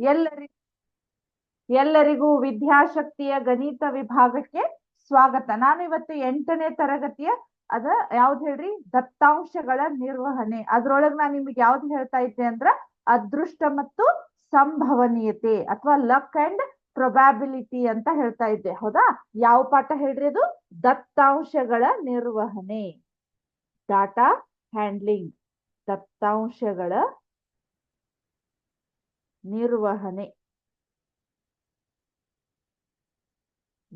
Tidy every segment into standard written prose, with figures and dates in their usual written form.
ಎಲ್ಲರಿಗೂ ಎಲ್ಲರಿಗೂ ವಿದ್ಯಾಶಕ್ತಿಯ ಗಣಿತ ವಿಭಾಗಕ್ಕೆ ಸ್ವಾಗತ. ನಾನು ಇವತ್ತು 8ನೇ ತರಗತಿಯ ಯಾವ್ದು ಹೇಳ್ರಿ, ದತ್ತಾಂಶಗಳ ನಿರ್ವಹಣೆ. ಅದ್ರೊಳಗೆ ನಾನು ನಿಮ್ಗೆ ಯಾವ್ದು ಹೇಳ್ತಾ ಇದ್ದೆ ಅಂದ್ರ ಅದೃಷ್ಟ ಮತ್ತು ಸಂಭವನೀಯತೆ ಅಥವಾ ಲಕ್ ಅಂಡ್ ಪ್ರೊಬ್ಯಾಬಿಲಿಟಿ ಅಂತ ಹೇಳ್ತಾ ಇದ್ದೆ. ಹೌದಾ? ಯಾವ ಪಾಠ ಹೇಳ್ರಿ ಅದು? ದತ್ತಾಂಶಗಳ ನಿರ್ವಹಣೆ, ಡಾಟಾ ಹ್ಯಾಂಡ್ಲಿಂಗ್, ದತ್ತಾಂಶಗಳ ನಿರ್ವಹಣೆ,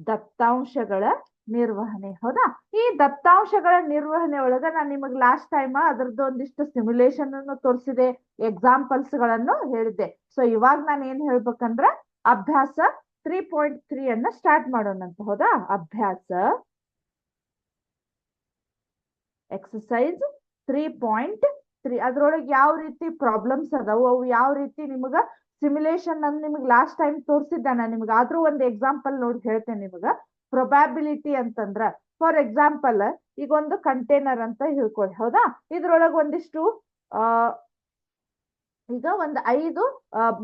ದತ್ತಾಂಶಗಳ ನಿರ್ವಹಣೆ. ಹೌದಾ? ಈ ದತ್ತಾಂಶಗಳ ನಿರ್ವಹಣೆ ಒಳಗ ನಾನು ನಿಮಗೆ ಲಾಸ್ಟ್ ಟೈಮ್ ಅದ್ರದ್ದು ಒಂದಿಷ್ಟು ಸಿಮ್ಯುಲೇಷನ್ ಅನ್ನು ತೋರಿಸಿದೆ, ಎಕ್ಸಾಂಪಲ್ಸ್ ಗಳನ್ನು ಹೇಳಿದ್ದೆ. ಸೊ ಇವಾಗ ನಾನು ಏನ್ ಹೇಳ್ಬೇಕಂದ್ರ ಅಭ್ಯಾಸ 3.3 ಅನ್ನ ಸ್ಟಾರ್ಟ್ ಮಾಡೋಣಂತ. ಹೌದಾ? ಅಭ್ಯಾಸ ಎಕ್ಸಸೈಸ್ 3.3 ಅದ್ರೊಳಗೆ ಯಾವ ರೀತಿ ಪ್ರಾಬ್ಲಮ್ಸ್ ಅದಾವು, ಅವು ಯಾವ ರೀತಿ ನಿಮಗ ಸಿಮ್ಯುಲೇಷನ್ ಅನ್ನು ನಿಮಗೆ ಲಾಸ್ಟ್ ಟೈಮ್ ತೋರಿಸಿದ್ದೆ ನಾನು ನಿಮ್ಗೆ. ಆದ್ರೂ ಒಂದು ಎಕ್ಸಾಂಪಲ್ ನೋಡಿ ಹೇಳ್ತೇನೆ ನಿಮಗ. ಪ್ರೊಬ್ಯಾಬಿಲಿಟಿ ಅಂತಂದ್ರ, ಫಾರ್ ಎಕ್ಸಾಂಪಲ್ ಈಗ ಒಂದು ಕಂಟೈನರ್ ಅಂತ ಹೇಳ್ಕೊಳ್ಳಿ. ಹೌದಾ? ಇದ್ರೊಳಗೆ ಒಂದಿಷ್ಟು ಈಗ ಒಂದು 5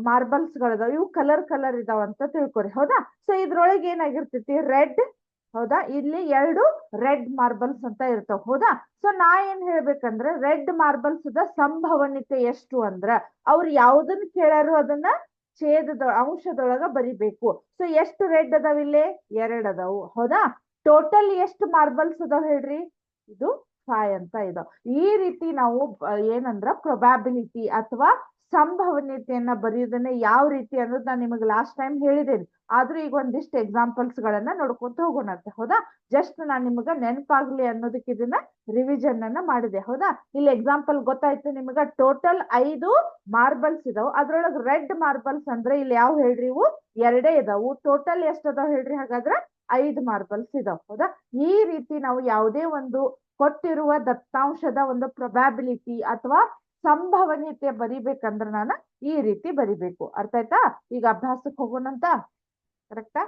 ಮಾರ್ಬಲ್ಸ್ ಗಳದಾವ. ಇವು ಕಲರ್ ಕಲರ್ ಇದಾವ ಅಂತ ತಿಳ್ಕೊರಿ. ಹೌದಾ? ಸೊ ಇದ್ರೊಳಗೆ ಏನಾಗಿರ್ತೈತಿ, ರೆಡ್. ಹೌದಾ? ಇಲ್ಲಿ 2 ರೆಡ್ ಮಾರ್ಬಲ್ಸ್ ಅಂತ ಇರ್ತಾವ. ಹೌದಾ? ಸೊ ನಾ ಏನ್ ಹೇಳ್ಬೇಕಂದ್ರೆ ರೆಡ್ ಮಾರ್ಬಲ್ಸ್ ಸಂಭವನೀಯತೆ ಎಷ್ಟು ಅಂದ್ರ ಅವ್ರು ಯಾವ್ದನ್ನ ಕೇಳಾರು ಅದನ್ನ ಛೇದದ ಅಂಶದೊಳಗ ಬರಿಬೇಕು. ಸೊ ಎಷ್ಟು ರೆಡ್ ಅದಾವ? ಇಲ್ಲಿ 2 ಅದಾವು. ಹೌದಾ? ಟೋಟಲ್ ಎಷ್ಟು ಮಾರ್ಬಲ್ಸ್ ಅದಾವ ಹೇಳ್ರಿ? ಇದು 5 ಅಂತ ಇದಾವ. ಈ ರೀತಿ ನಾವು ಏನಂದ್ರ ಪ್ರೊಬ್ಯಾಬಿಲಿಟಿ ಅಥವಾ ಸಂಭವನೀಯತೆಯನ್ನ ಬರೆಯುವುದನ್ನ ಯಾವ ರೀತಿ ಅನ್ನೋದು ನಾನು ನಿಮಗೆ ಲಾಸ್ಟ್ ಟೈಮ್ ಹೇಳಿದ್ದೇನೆ. ಆದ್ರೂ ಈಗ ಒಂದಿಷ್ಟು ಎಕ್ಸಾಂಪಲ್ಸ್ ಗಳನ್ನ ನೋಡ್ಕೊಂತ ಹೋಗೋಣ ಅಂತ. ಹೌದಾ? ಜಸ್ಟ್ ನಾನು ನಿಮಗ ನೆನಪಾಗ್ಲಿ ಅನ್ನೋದಕ್ಕೆ ಇದನ್ನ ರಿವಿಷನ್ ಅನ್ನ ಮಾಡಿದೆ. ಹೌದಾ? ಇಲ್ಲಿ ಎಕ್ಸಾಂಪಲ್ ಗೊತ್ತಾಯ್ತು ನಿಮಗ. ಟೋಟಲ್ 5 ಮಾರ್ಬಲ್ಸ್ ಇದಾವ. ಅದ್ರೊಳಗೆ ರೆಡ್ ಮಾರ್ಬಲ್ಸ್ ಅಂದ್ರೆ ಇಲ್ಲಿ ಯಾವ ಹೇಳ್ರಿ? ಇವು 2 ಇದಾವು. ಟೋಟಲ್ ಎಷ್ಟು ಅದಾವ ಹೇಳ್ರಿ? ಹಾಗಾದ್ರೆ 5 ಮಾರ್ಬಲ್ಸ್ ಇದಾವ. ಹೌದಾ? ಈ ರೀತಿ ನಾವು ಯಾವುದೇ ಒಂದು ಕೊಟ್ಟಿರುವ ದತ್ತಾಂಶದ ಒಂದು ಪ್ರೊಬ್ಯಾಬಿಲಿಟಿ ಅಥವಾ ಸಂಭವನೀಯತೆ ಬರಿಬೇಕಂದ್ರ ನಾನು ಈ ರೀತಿ ಬರಿಬೇಕು. ಅರ್ಥ ಆಯ್ತಾ? ಈಗ ಅಭ್ಯಾಸಕ್ಕೆ ಹೋಗೋಣಂತ. ಕರೆಕ್ಟಾ?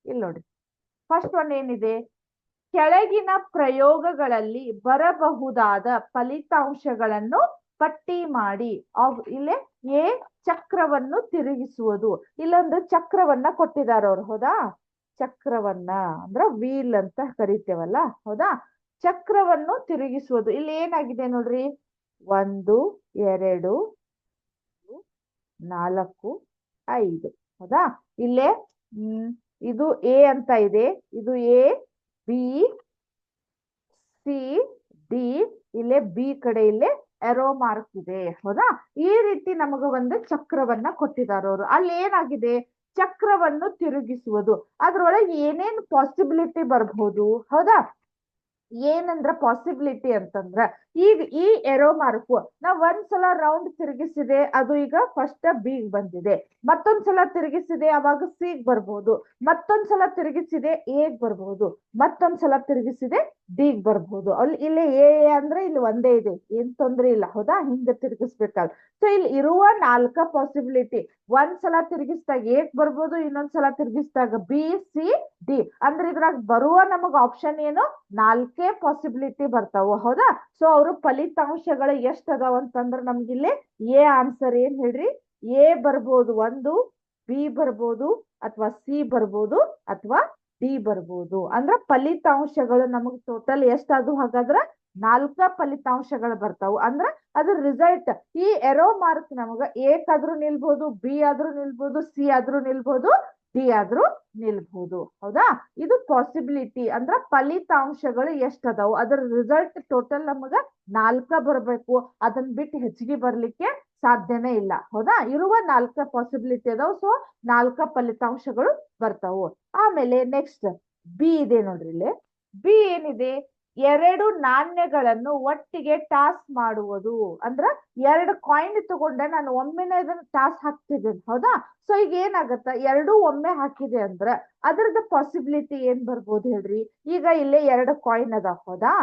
ಇಲ್ಲಿ ನೋಡಿ, ಫಸ್ಟ್ ಒನ್ ಏನಿದೆ, ಕೆಳಗಿನ ಪ್ರಯೋಗಗಳಲ್ಲಿ ಬರಬಹುದಾದ ಫಲಿತಾಂಶಗಳನ್ನು ಪಟ್ಟಿ ಮಾಡಿ. ಇಲ್ಲೇ ಎ, ಚಕ್ರವನ್ನು ತಿರುಗಿಸುವುದು. ಇಲ್ಲೊಂದು ಚಕ್ರವನ್ನ ಕೊಟ್ಟಿದ್ದಾರೆ ಅವ್ರು. ಹೌದಾ? ಚಕ್ರವನ್ನ ಅಂದ್ರ ವೀಲ್ ಅಂತ ಕರಿತೇವಲ್ಲ. ಹೌದಾ? ಚಕ್ರವನ್ನು ತಿರುಗಿಸುವುದು. ಇಲ್ಲಿ ಏನಾಗಿದೆ ನೋಡ್ರಿ, 1 2 4 5. ಹೌದಾ? ಇಲ್ಲೇ ಇದು ಎ ಅಂತ ಇದೆ. ಇದು ಎ, ಬಿ, ಸಿ, ಡಿ. ಇಲ್ಲೇ ಬಿ ಕಡೆ ಇಲ್ಲೇ ಎರೋ ಮಾರ್ಕ್ ಇದೆ. ಹೌದಾ? ಈ ರೀತಿ ನಮಗ ಒಂದು ಚಕ್ರವನ್ನ ಕೊಟ್ಟಿದ್ದಾರೆ ಅವರು. ಅಲ್ಲಿ ಏನಾಗಿದೆ, ಚಕ್ರವನ್ನು ತಿರುಗಿಸುವುದು. ಅದ್ರೊಳಗೆ ಏನೇನು ಪಾಸಿಬಿಲಿಟಿ ಬರ್ಬಹುದು. ಹೌದಾ? ಏನಂದ್ರ ಪಾಸಿಬಿಲಿಟಿ ಅಂತಂದ್ರ, ಈಗ ಈ ಎರೋ ಮಾರ್ಕ್ ನಾವ್ ಒಂದ್ಸಲ ರೌಂಡ್ ತಿರುಗಿಸಿದೆ, ಅದು ಈಗ ಫಸ್ಟ್ ಬಿ ಬಂದಿದೆ. ಮತ್ತೊಂದ್ಸಲ ತಿರುಗಿಸಿದೆ, ಅವಾಗ ಸಿ ಬರ್ಬಹುದು. ಮತ್ತೊಂದ್ಸಲ ತಿರುಗಿಸಿದೆ ಎ ಬರ್ಬಹುದು. ಮತ್ತೊಂದ್ಸಲ ತಿರುಗಿಸಿದೆ ಡಿ ಬರ್ಬಹುದು. ಅಲ್ಲಿ ಇಲ್ಲಿ ಎ ಅಂದ್ರೆ ಇಲ್ಲಿ ಒಂದೇ ಇದೆ, ಏನ್ ತೊಂದ್ರೆ ಇಲ್ಲ. ಹೌದಾ? ಹಿಂದೆ ತಿರುಗಿಸ್ಬೇಕಾದ್ರೆ. ಸೊ ಇಲ್ಲಿ ಇರುವ 4 ಪಾಸಿಬಿಲಿಟಿ, ಒಂದ್ಸಲ ತಿರುಗಿಸಿದಾಗ ಎ ಬರ್ಬೋದು, ಇನ್ನೊಂದ್ಸಲ ತಿರುಗಿಸಿದಾಗ ಬಿ, ಸಿ, ಡಿ. ಅಂದ್ರೆ ಇದ್ರಾಗ ಬರುವ ನಮಗ ಆಪ್ಷನ್ ಏನು, 4 ಪಾಸಿಬಿಲಿಟಿ ಬರ್ತಾವ. ಹೌದಾ? ಸೊ ಅವರು ಫಲಿತಾಂಶಗಳು ಎಷ್ಟ್ ಅದಾವ ಅಂತಂದ್ರ ನಮ್ಗಿಲ್ಲಿ ಎ ಆನ್ಸರ್ ಏನ್ ಹೇಳ್ರಿ, ಎ ಬರ್ಬೋದು 1, ಬಿ ಬರ್ಬೋದು, ಅಥವಾ ಸಿ ಬರ್ಬೋದು, ಅಥವಾ ಡಿ ಬರ್ಬೋದು. ಅಂದ್ರ ಫಲಿತಾಂಶಗಳು ನಮಗ್ ಟೋಟಲ್ ಎಷ್ಟಾದ್ರು ಹಾಗಾದ್ರ 4 ಫಲಿತಾಂಶಗಳು ಬರ್ತಾವು. ಅಂದ್ರ ಅದ್ರ ರಿಸಲ್ಟ್ ಈ ಎರೋ ಮಾರ್ಕ್ ನಮಗ ಎ ಆದ್ರೂ ನಿಲ್ಬಹುದು, ಬಿ ಆದ್ರೂ ನಿಲ್ಬಹುದು, ಸಿ ಆದ್ರೂ ನಿಲ್ಬಹುದು, ಡಿ ಆದ್ರೂ ನಿಲ್ಬಹುದು. ಹೌದಾ? ಇದು ಪಾಸಿಬಿಲಿಟಿ ಅಂದ್ರ ಫಲಿತಾಂಶಗಳು ಎಷ್ಟ್ ಅದಾವು, ಅದ್ರ ರಿಸಲ್ಟ್ ಟೋಟಲ್ ನಮಗ 4 ಬರ್ಬೇಕು. ಅದನ್ನ ಬಿಟ್ಟು ಹೆಚ್ಚಿಗೆ ಬರ್ಲಿಕ್ಕೆ ಸಾಧ್ಯನೇ ಇಲ್ಲ. ಹೌದಾ? ಇರುವ 4 ಪಾಸಿಬಿಲಿಟಿ ಅದಾವ. ಸೊ 4 ಫಲಿತಾಂಶಗಳು ಬರ್ತಾವು. ಆಮೇಲೆ ನೆಕ್ಸ್ಟ್ ಬಿ ಇದೆ ನೋಡ್ರಿ. ಇಲ್ಲಿ ಬಿ ಏನಿದೆ, 2 ನಾಣ್ಯಗಳನ್ನು ಒಟ್ಟಿಗೆ ಟಾಸ್ ಮಾಡುವುದು. ಅಂದ್ರ 2 ಕಾಯಿನ್ ತಗೊಂಡೆ ನಾನು ಒಮ್ಮೆನೆ ಇದನ್ನ ಟಾಸ್ ಹಾಕ್ತಿದ್ದೇನೆ. ಹೌದಾ? ಸೊ ಈಗ ಏನಾಗತ್ತ, 2 ಒಮ್ಮೆ ಹಾಕಿದೆ ಅಂದ್ರ ಅದ್ರದ್ದು ಪಾಸಿಬಿಲಿಟಿ ಏನ್ ಬರ್ಬೋದು ಹೇಳ್ರಿ? ಈಗ ಇಲ್ಲೇ 2 ಕಾಯಿನ್ ಅದಾವ. ಹೌದಾ?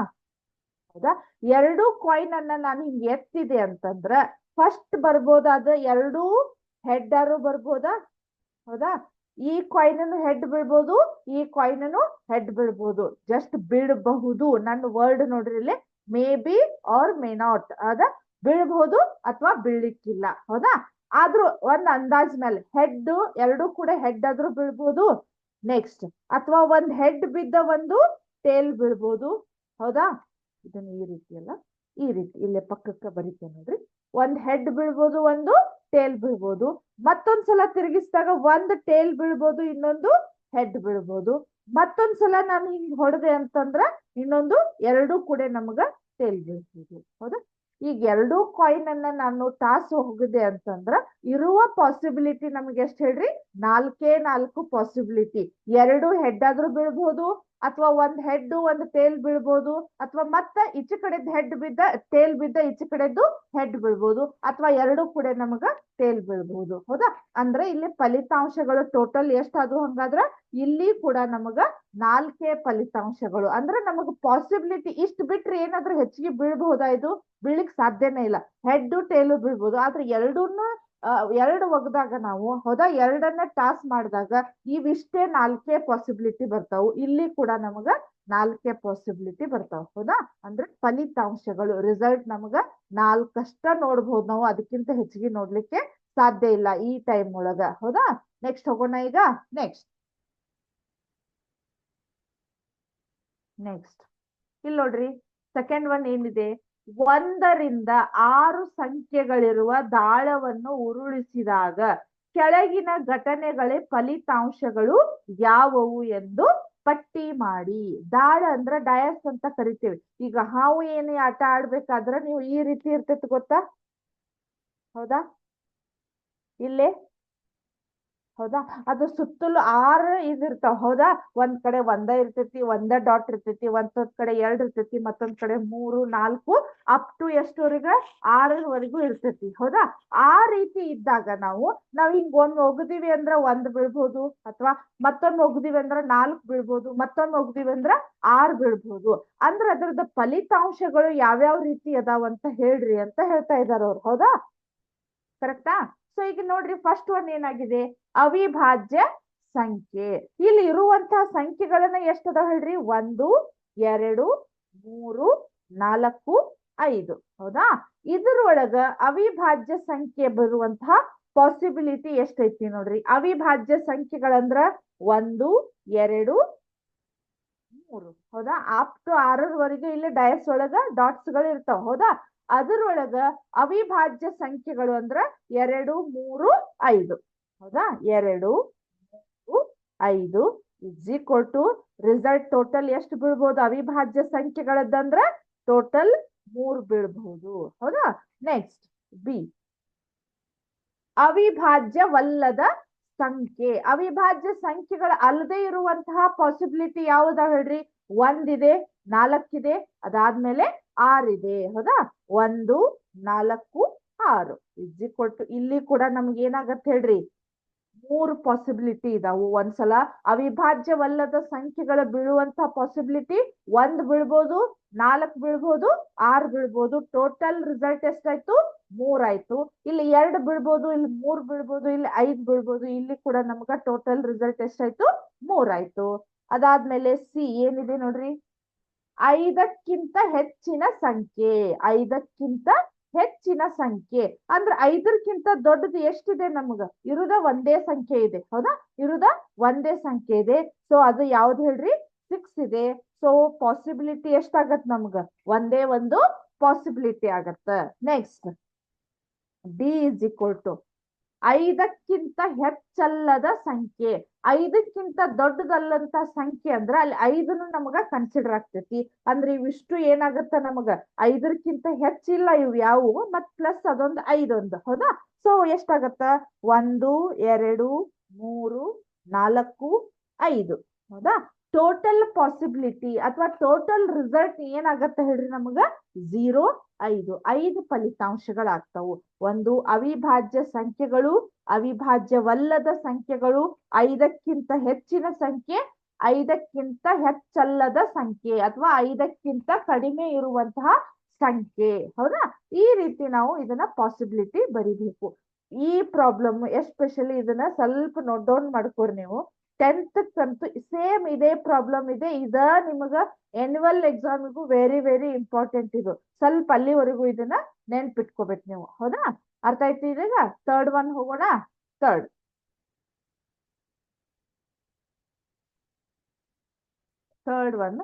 ಹೌದಾ? 2 ಕಾಯಿನ್ ಅನ್ನ ನಾನು ಹಿಂಗ್ ಎತ್ತಿದೆ ಅಂತಂದ್ರ ಫಸ್ಟ್ ಬರ್ಬೋದಾದ 2 ಹೆಡ್ ಆರು ಬರ್ಬೋದಾ? ಹೌದಾ? ಈ ಕಾಯಿನ್ ಹೆಡ್ ಬೀಳ್ಬೋದು, ಈ ಕಾಯಿನ್ ಹೆಡ್ ಬೀಳ್ಬೋದು. ಜಸ್ಟ್ ಬೀಳಬಹುದು. ನನ್ನ ವರ್ಡ್ ನೋಡ್ರಿ ಇಲ್ಲಿ, may be or may not. ಅದ ಬೀಳ್ಬಹುದು ಅಥವಾ ಬೀಳ್ಲಿಕ್ಕಿಲ್ಲ. ಹೌದಾ? ಆದ್ರೂ ಒಂದ್ ಅಂದಾಜ್ ಮೇಲೆ ಹೆಡ್ ಎರಡು ಕೂಡ ಹೆಡ್ ಆದ್ರೂ ಬೀಳ್ಬೋದು. ನೆಕ್ಸ್ಟ್ ಅಥವಾ ಒಂದ್ ಹೆಡ್ ಬಿದ್ದ ಒಂದು ಟೇಲ್ ಬೀಳ್ಬೋದು. ಹೌದಾ, ಇದನ್ನ ಈ ರೀತಿ ಅಲ್ಲ, ಈ ರೀತಿ ಇಲ್ಲೇ ಪಕ್ಕಕ್ಕೆ ಬರೀತೇನೆ ನೋಡ್ರಿ. ಒಂದ್ ಹೆಡ್ ಬೀಳ್ಬೋದು, ಒಂದು ಟೇಲ್ ಬೀಳ್ಬೋದು. ಮತ್ತೊಂದ್ಸಲ ತಿರುಗಿಸಿದಾಗ ಒಂದ್ ಟೇಲ್ ಬೀಳ್ಬೋದು, ಇನ್ನೊಂದು ಹೆಡ್ ಬೀಳ್ಬೋದು. ಮತ್ತೊಂದ್ಸಲ ನಾನು ಹಿಂಗ್ ಹೊಡೆದೆ ಅಂತಂದ್ರ ಇನ್ನೊಂದು ಎರಡು ಕೂಡ ನಮಗ ಟೇಲ್ ಬೀಳ್ಬೋದು. ಹೌದಾ, ಈಗ ಎರಡೂ ಕಾಯಿನ್ ಅನ್ನ ನಾನು ಟಾಸ್ ಹೋಗಿದೆ ಅಂತಂದ್ರ ಇರುವ ಪಾಸಿಬಿಲಿಟಿ ನಮ್ಗೆ ಎಷ್ಟ್ ಹೇಳ್ರಿ, ನಾಲ್ಕು ಪಾಸಿಬಿಲಿಟಿ. ಎರಡು ಹೆಡ್ ಆದ್ರೂ ಬೀಳ್ಬಹುದು, ಅಥವಾ ಒಂದ್ ಹೆಡ್ ಒಂದ್ ಟೇಲ್ ಬೀಳ್ಬೋದು, ಅಥವಾ ಮತ್ತ ಈಚೆ ಕಡೆದ್ ಹೆಡ್ ಬಿದ್ದ ಟೇಲ್ ಬಿದ್ದ ಈಚೆ ಕಡೆದ್ದು ಹೆಡ್ ಬೀಳ್ಬೋದು, ಅಥವಾ ಎರಡು ಕೂಡ ನಮಗ ಟೇಲ್ ಬೀಳ್ಬಹುದು. ಹೌದಾ, ಅಂದ್ರೆ ಇಲ್ಲಿ ಫಲಿತಾಂಶಗಳು ಟೋಟಲ್ ಎಷ್ಟಾದ್ವು ಹಂಗಾದ್ರ ಇಲ್ಲಿ ಕೂಡ ನಮಗ ನಾಲ್ಕೇ ಫಲಿತಾಂಶಗಳು. ಅಂದ್ರೆ ನಮಗ ಪಾಸಿಬಿಲಿಟಿ ಇಷ್ಟ ಬಿಟ್ರೆ ಏನಾದ್ರೂ ಹೆಚ್ಚಿಗೆ ಬೀಳ್ಬಹುದಾ? ಇದು ಬೀಳಿಕ್ ಸಾಧ್ಯನೇ ಇಲ್ಲ. ಹೆಡ್ ಟೇಲು ಬೀಳ್ಬೋದು, ಆದ್ರೆ ಎರಡು ಒಗ್ದಾಗ ನಾವು, ಹೌದಾ, ಎರಡನ್ನ ಟಾಸ್ ಮಾಡಿದಾಗ ಇವಿಷ್ಟೇ ನಾಲ್ಕೇ ಪಾಸಿಬಿಲಿಟಿ ಬರ್ತಾವು. ಇಲ್ಲಿ ಕೂಡ ನಮಗ ನಾಲ್ಕೇ ಪಾಸಿಬಿಲಿಟಿ ಬರ್ತಾವ. ಹೌದಾ, ಅಂದ್ರೆ ಫಲಿತಾಂಶಗಳು ರಿಸಲ್ಟ್ ನಮಗ ನಾಲ್ಕಷ್ಟ ನೋಡ್ಬೋದು ನಾವು, ಅದಕ್ಕಿಂತ ಹೆಚ್ಚಿಗೆ ನೋಡ್ಲಿಕ್ಕೆ ಸಾಧ್ಯ ಇಲ್ಲ ಈ ಟೈಮ್ ಒಳಗ. ಹೌದಾ, ನೆಕ್ಸ್ಟ್ ಹೋಗೋಣ ಈಗ. ನೆಕ್ಸ್ಟ್ ಇಲ್ಲಿ ನೋಡ್ರಿ, ಸೆಕೆಂಡ್ ಒನ್ ಏನಿದೆ, 1ರಿಂದ 6 ಸಂಖ್ಯೆಗಳಿರುವ ದಾಳವನ್ನು ಉರುಳಿಸಿದಾಗ ಕೆಳಗಿನ ಘಟನೆಗಳೇ ಫಲಿತಾಂಶಗಳು ಯಾವುವು ಎಂದು ಪಟ್ಟಿ ಮಾಡಿ. ದಾಳ ಅಂದ್ರ ಡಯಸ್ ಅಂತ ಕರಿತೀವಿ. ಈಗ ಹಾವು ಏನೇ ಆಟ ಆಡ್ಬೇಕಾದ್ರ ನೀವು ಈ ರೀತಿ ಇರ್ತೈತಿ ಗೊತ್ತಾ? ಹೌದಾ, ಇಲ್ಲೇ, ಹೌದಾ, ಅದು ಸುತ್ತಲೂ 6 ಇದಿರ್ತಾವ. ಹೌದಾ, ಒಂದ್ ಕಡೆ ಒಂದ ಇರ್ತೈತಿ, ಒಂದ ಡಾಟ್ ಇರ್ತೈತಿ, ಒಂದೊಂದ್ ಕಡೆ 2 ಇರ್ತೈತಿ, ಮತ್ತೊಂದ್ ಕಡೆ 3, 4 ಅಪ್ ಟು ಎಷ್ಟವರೆಗ 6ವರೆಗೂ ಇರ್ತೈತಿ. ಹೌದಾ, ಆ ರೀತಿ ಇದ್ದಾಗ ನಾವ್ ಹಿಂಗ್ ಒಂದ್ ಒಗದಿವಿ ಅಂದ್ರ 1 ಬೀಳ್ಬೋದು, ಅಥವಾ ಮತ್ತೊಂದ್ ಒಗದಿವಿ ಅಂದ್ರ 4 ಬೀಳ್ಬೋದು, ಮತ್ತೊಂದ್ ಒಗದಿವಿ ಅಂದ್ರ 6 ಬೀಳ್ಬೋದು. ಅಂದ್ರ ಅದ್ರದ್ದು ಫಲಿತಾಂಶಗಳು ಯಾವ್ಯಾವ ರೀತಿ ಅದಾವಂತ ಹೇಳ್ರಿ ಅಂತ ಹೇಳ್ತಾ ಇದಾರ ಅವ್ರು. ಹೌದಾ, ಕರೆಕ್ಟಾ? ಸೊ ಈಗ ನೋಡ್ರಿ, ಫಸ್ಟ್ ಒನ್ ಏನಾಗಿದೆ, ಅವಿಭಾಜ್ಯ ಸಂಖ್ಯೆ. ಇಲ್ಲಿ ಇರುವಂತಹ ಸಂಖ್ಯೆಗಳನ್ನ ಎಷ್ಟದ ಹೇಳ್ರಿ, 1, 2, 3, 4, 5. ಹೌದಾ, ಇದ್ರೊಳಗ ಅವಿಭಾಜ್ಯ ಸಂಖ್ಯೆ ಬರುವಂತಹ ಪಾಸಿಬಿಲಿಟಿ ಎಷ್ಟೈತಿ ನೋಡ್ರಿ. ಅವಿಭಾಜ್ಯ ಸಂಖ್ಯೆಗಳಂದ್ರ 1, 2, 3. ಹೌದಾ, ಅಪ್ ಟು 6ವರೆಗೂ ಇಲ್ಲಿ ಡಯಸ್ ಒಳಗ ಡಾಟ್ಸ್ ಗಳು ಇರ್ತಾವ. ಹೌದಾ, ಅದರೊಳಗ ಅವಿಭಾಜ್ಯ ಸಂಖ್ಯೆಗಳು ಅಂದ್ರ 2, 3, 5. ಹೌದಾ, 2, 3, 5 is equal to result total ಎಷ್ಟು ಬೀಳ್ಬಹುದು ಅವಿಭಾಜ್ಯ ಸಂಖ್ಯೆಗಳದ್ದಂದ್ರ ಟೋಟಲ್ 3 ಬೀಳ್ಬಹುದು. ಹೌದಾ, ನೆಕ್ಸ್ಟ್ ಬಿ, ಅವಿಭಾಜ್ಯವಲ್ಲದ ಸಂಖ್ಯೆ. ಅವಿಭಾಜ್ಯ ಸಂಖ್ಯೆಗಳ ಅಲ್ಲದೆ ಇರುವಂತಹ ಪಾಸಿಬಿಲಿಟಿ ಯಾವ್ದ ಹೇಳ್ರಿ, 1 ಇದೆ, 4 ಇದೆ, ಅದಾದ್ಮೇಲೆ 6 ಇದೆ. ಹೌದಾ, 1, 4, 6 ಇಸ್ ಈಕ್ವಲ್ ಟು ಇಲ್ಲಿ ಕೂಡ ನಮ್ಗೆ ಏನಾಗತ್ತೆ ಹೇಳ್ರಿ, 3 ಪಾಸಿಬಿಲಿಟಿ ಇದಾವು. ಒಂದ್ಸಲ ಅವಿಭಾಜ್ಯವಲ್ಲದ ಸಂಖ್ಯೆಗಳ ಬೀಳುವಂತ ಪಾಸಿಬಿಲಿಟಿ 1 ಬೀಳ್ಬೋದು, 4 ಬೀಳ್ಬೋದು, 6 ಬೀಳ್ಬೋದು. ಟೋಟಲ್ ರಿಸಲ್ಟ್ ಎಷ್ಟಾಯ್ತು, 3 ಆಯ್ತು. ಇಲ್ಲಿ 2 ಬೀಳ್ಬೋದು, ಇಲ್ಲಿ 3 ಬೀಳ್ಬೋದು, ಇಲ್ಲಿ 5 ಬೀಳ್ಬೋದು. ಇಲ್ಲಿ ಕೂಡ ನಮ್ಗ ಟೋಟಲ್ ರಿಸಲ್ಟ್ ಎಷ್ಟಾಯ್ತು, 3 ಆಯ್ತು. ಅದಾದ್ಮೇಲೆ ಸಿ ಏನಿದೆ ನೋಡ್ರಿ, 5ಕ್ಕಿಂತ ಹೆಚ್ಚಿನ ಸಂಖ್ಯೆ. 5ಕ್ಕಿಂತ ಹೆಚ್ಚಿನ ಸಂಖ್ಯೆ ಅಂದ್ರೆ 5ಕ್ಕಿಂತ ದೊಡ್ಡದು ಎಷ್ಟಿದೆ, ನಮಗ ಇರುದ ಒಂದೇ ಸಂಖ್ಯೆ ಇದೆ. ಹೌದಾ, ಇರುದ ಒಂದೇ ಸಂಖ್ಯೆ ಇದೆ. ಸೊ ಅದು ಯಾವ್ದು ಹೇಳ್ರಿ, 6 ಇದೆ. ಸೊ ಪಾಸಿಬಿಲಿಟಿ ಎಷ್ಟಾಗತ್ ನಮ್ಗ, ಒಂದೇ ಒಂದು ಪಾಸಿಬಿಲಿಟಿ ಆಗತ್ತ. Next D is equal to 5ಕ್ಕಿಂತ ಹೆಚ್ಚಲ್ಲದ ಸಂಖ್ಯೆ. 5ಕ್ಕಿಂತ ದೊಡ್ಡದಲ್ಲಂತ ಸಂಖ್ಯೆ ಅಂದ್ರ ಅಲ್ಲಿ 5 ನಮಗ ಕನ್ಸಿಡರ್ ಆಗ್ತೈತಿ. ಅಂದ್ರೆ ಇವಿಷ್ಟು ಏನಾಗತ್ತ, ನಮಗ 5ಕ್ಕಿಂತ ಹೆಚ್ಚಿಲ್ಲ ಇವ್ ಯಾವು, ಮತ್ ಪ್ಲಸ್ ಅದೊಂದು 5. ಹೌದಾ, ಸೊ ಎಷ್ಟಾಗತ್ತ, 1, 2, 3, 4, 5. ಹೌದಾ, ಟೋಟಲ್ ಪಾಸಿಬಿಲಿಟಿ ಅಥವಾ ಟೋಟಲ್ ರಿಸಲ್ಟ್ ಏನಾಗತ್ತ ಹೇಳ್ರಿ, ನಮಗ 0, 5 ಫಲಿತಾಂಶಗಳಾಗ್ತಾವು. ಒಂದು ಅವಿಭಾಜ್ಯ ಸಂಖ್ಯೆಗಳು, ಅವಿಭಾಜ್ಯವಲ್ಲದ ಸಂಖ್ಯೆಗಳು, 5ಕ್ಕಿಂತ ಹೆಚ್ಚಿನ ಸಂಖ್ಯೆ, 5ಕ್ಕಿಂತ ಹೆಚ್ಚಲ್ಲದ ಸಂಖ್ಯೆ, ಅಥವಾ 5ಕ್ಕಿಂತ ಕಡಿಮೆ ಇರುವಂತಹ ಸಂಖ್ಯೆ. ಹೌದಾ, ಈ ರೀತಿ ನಾವು ಇದನ್ನ ಪಾಸಿಬಿಲಿಟಿ ಬರಿಬೇಕು. ಈ ಪ್ರಾಬ್ಲಮ್ ಎಸ್ಪೆಷಲಿ ಇದನ್ನ ಸ್ವಲ್ಪ ನೋಟ್ ಡೌನ್ ಮಾಡ್ಕೋರಿ ನೀವು. 10th ಅಂತೂ ಸೇಮ್ ಇದೇ ಪ್ರಾಬ್ಲಮ್ ಇದೆ. ಇದ ನಿಮಗ ಆನ್ಯುವಲ್ ಎಕ್ಸಾಮಿಗೂ ವೆರಿ ವೆರಿ ಇಂಪಾರ್ಟೆಂಟ್. ಇದು ಸ್ವಲ್ಪ ಅಲ್ಲಿವರೆಗೂ ಇದನ್ನ ನೆನ್ಪಿಟ್ಕೋಬೇಕು ನೀವು. ಹೌದಾ, ಅರ್ಥ ಆಯ್ತು ಈಗ ಥರ್ಡ್ ಒನ್ ಹೋಗೋಣ. ಥರ್ಡ್ ಒನ್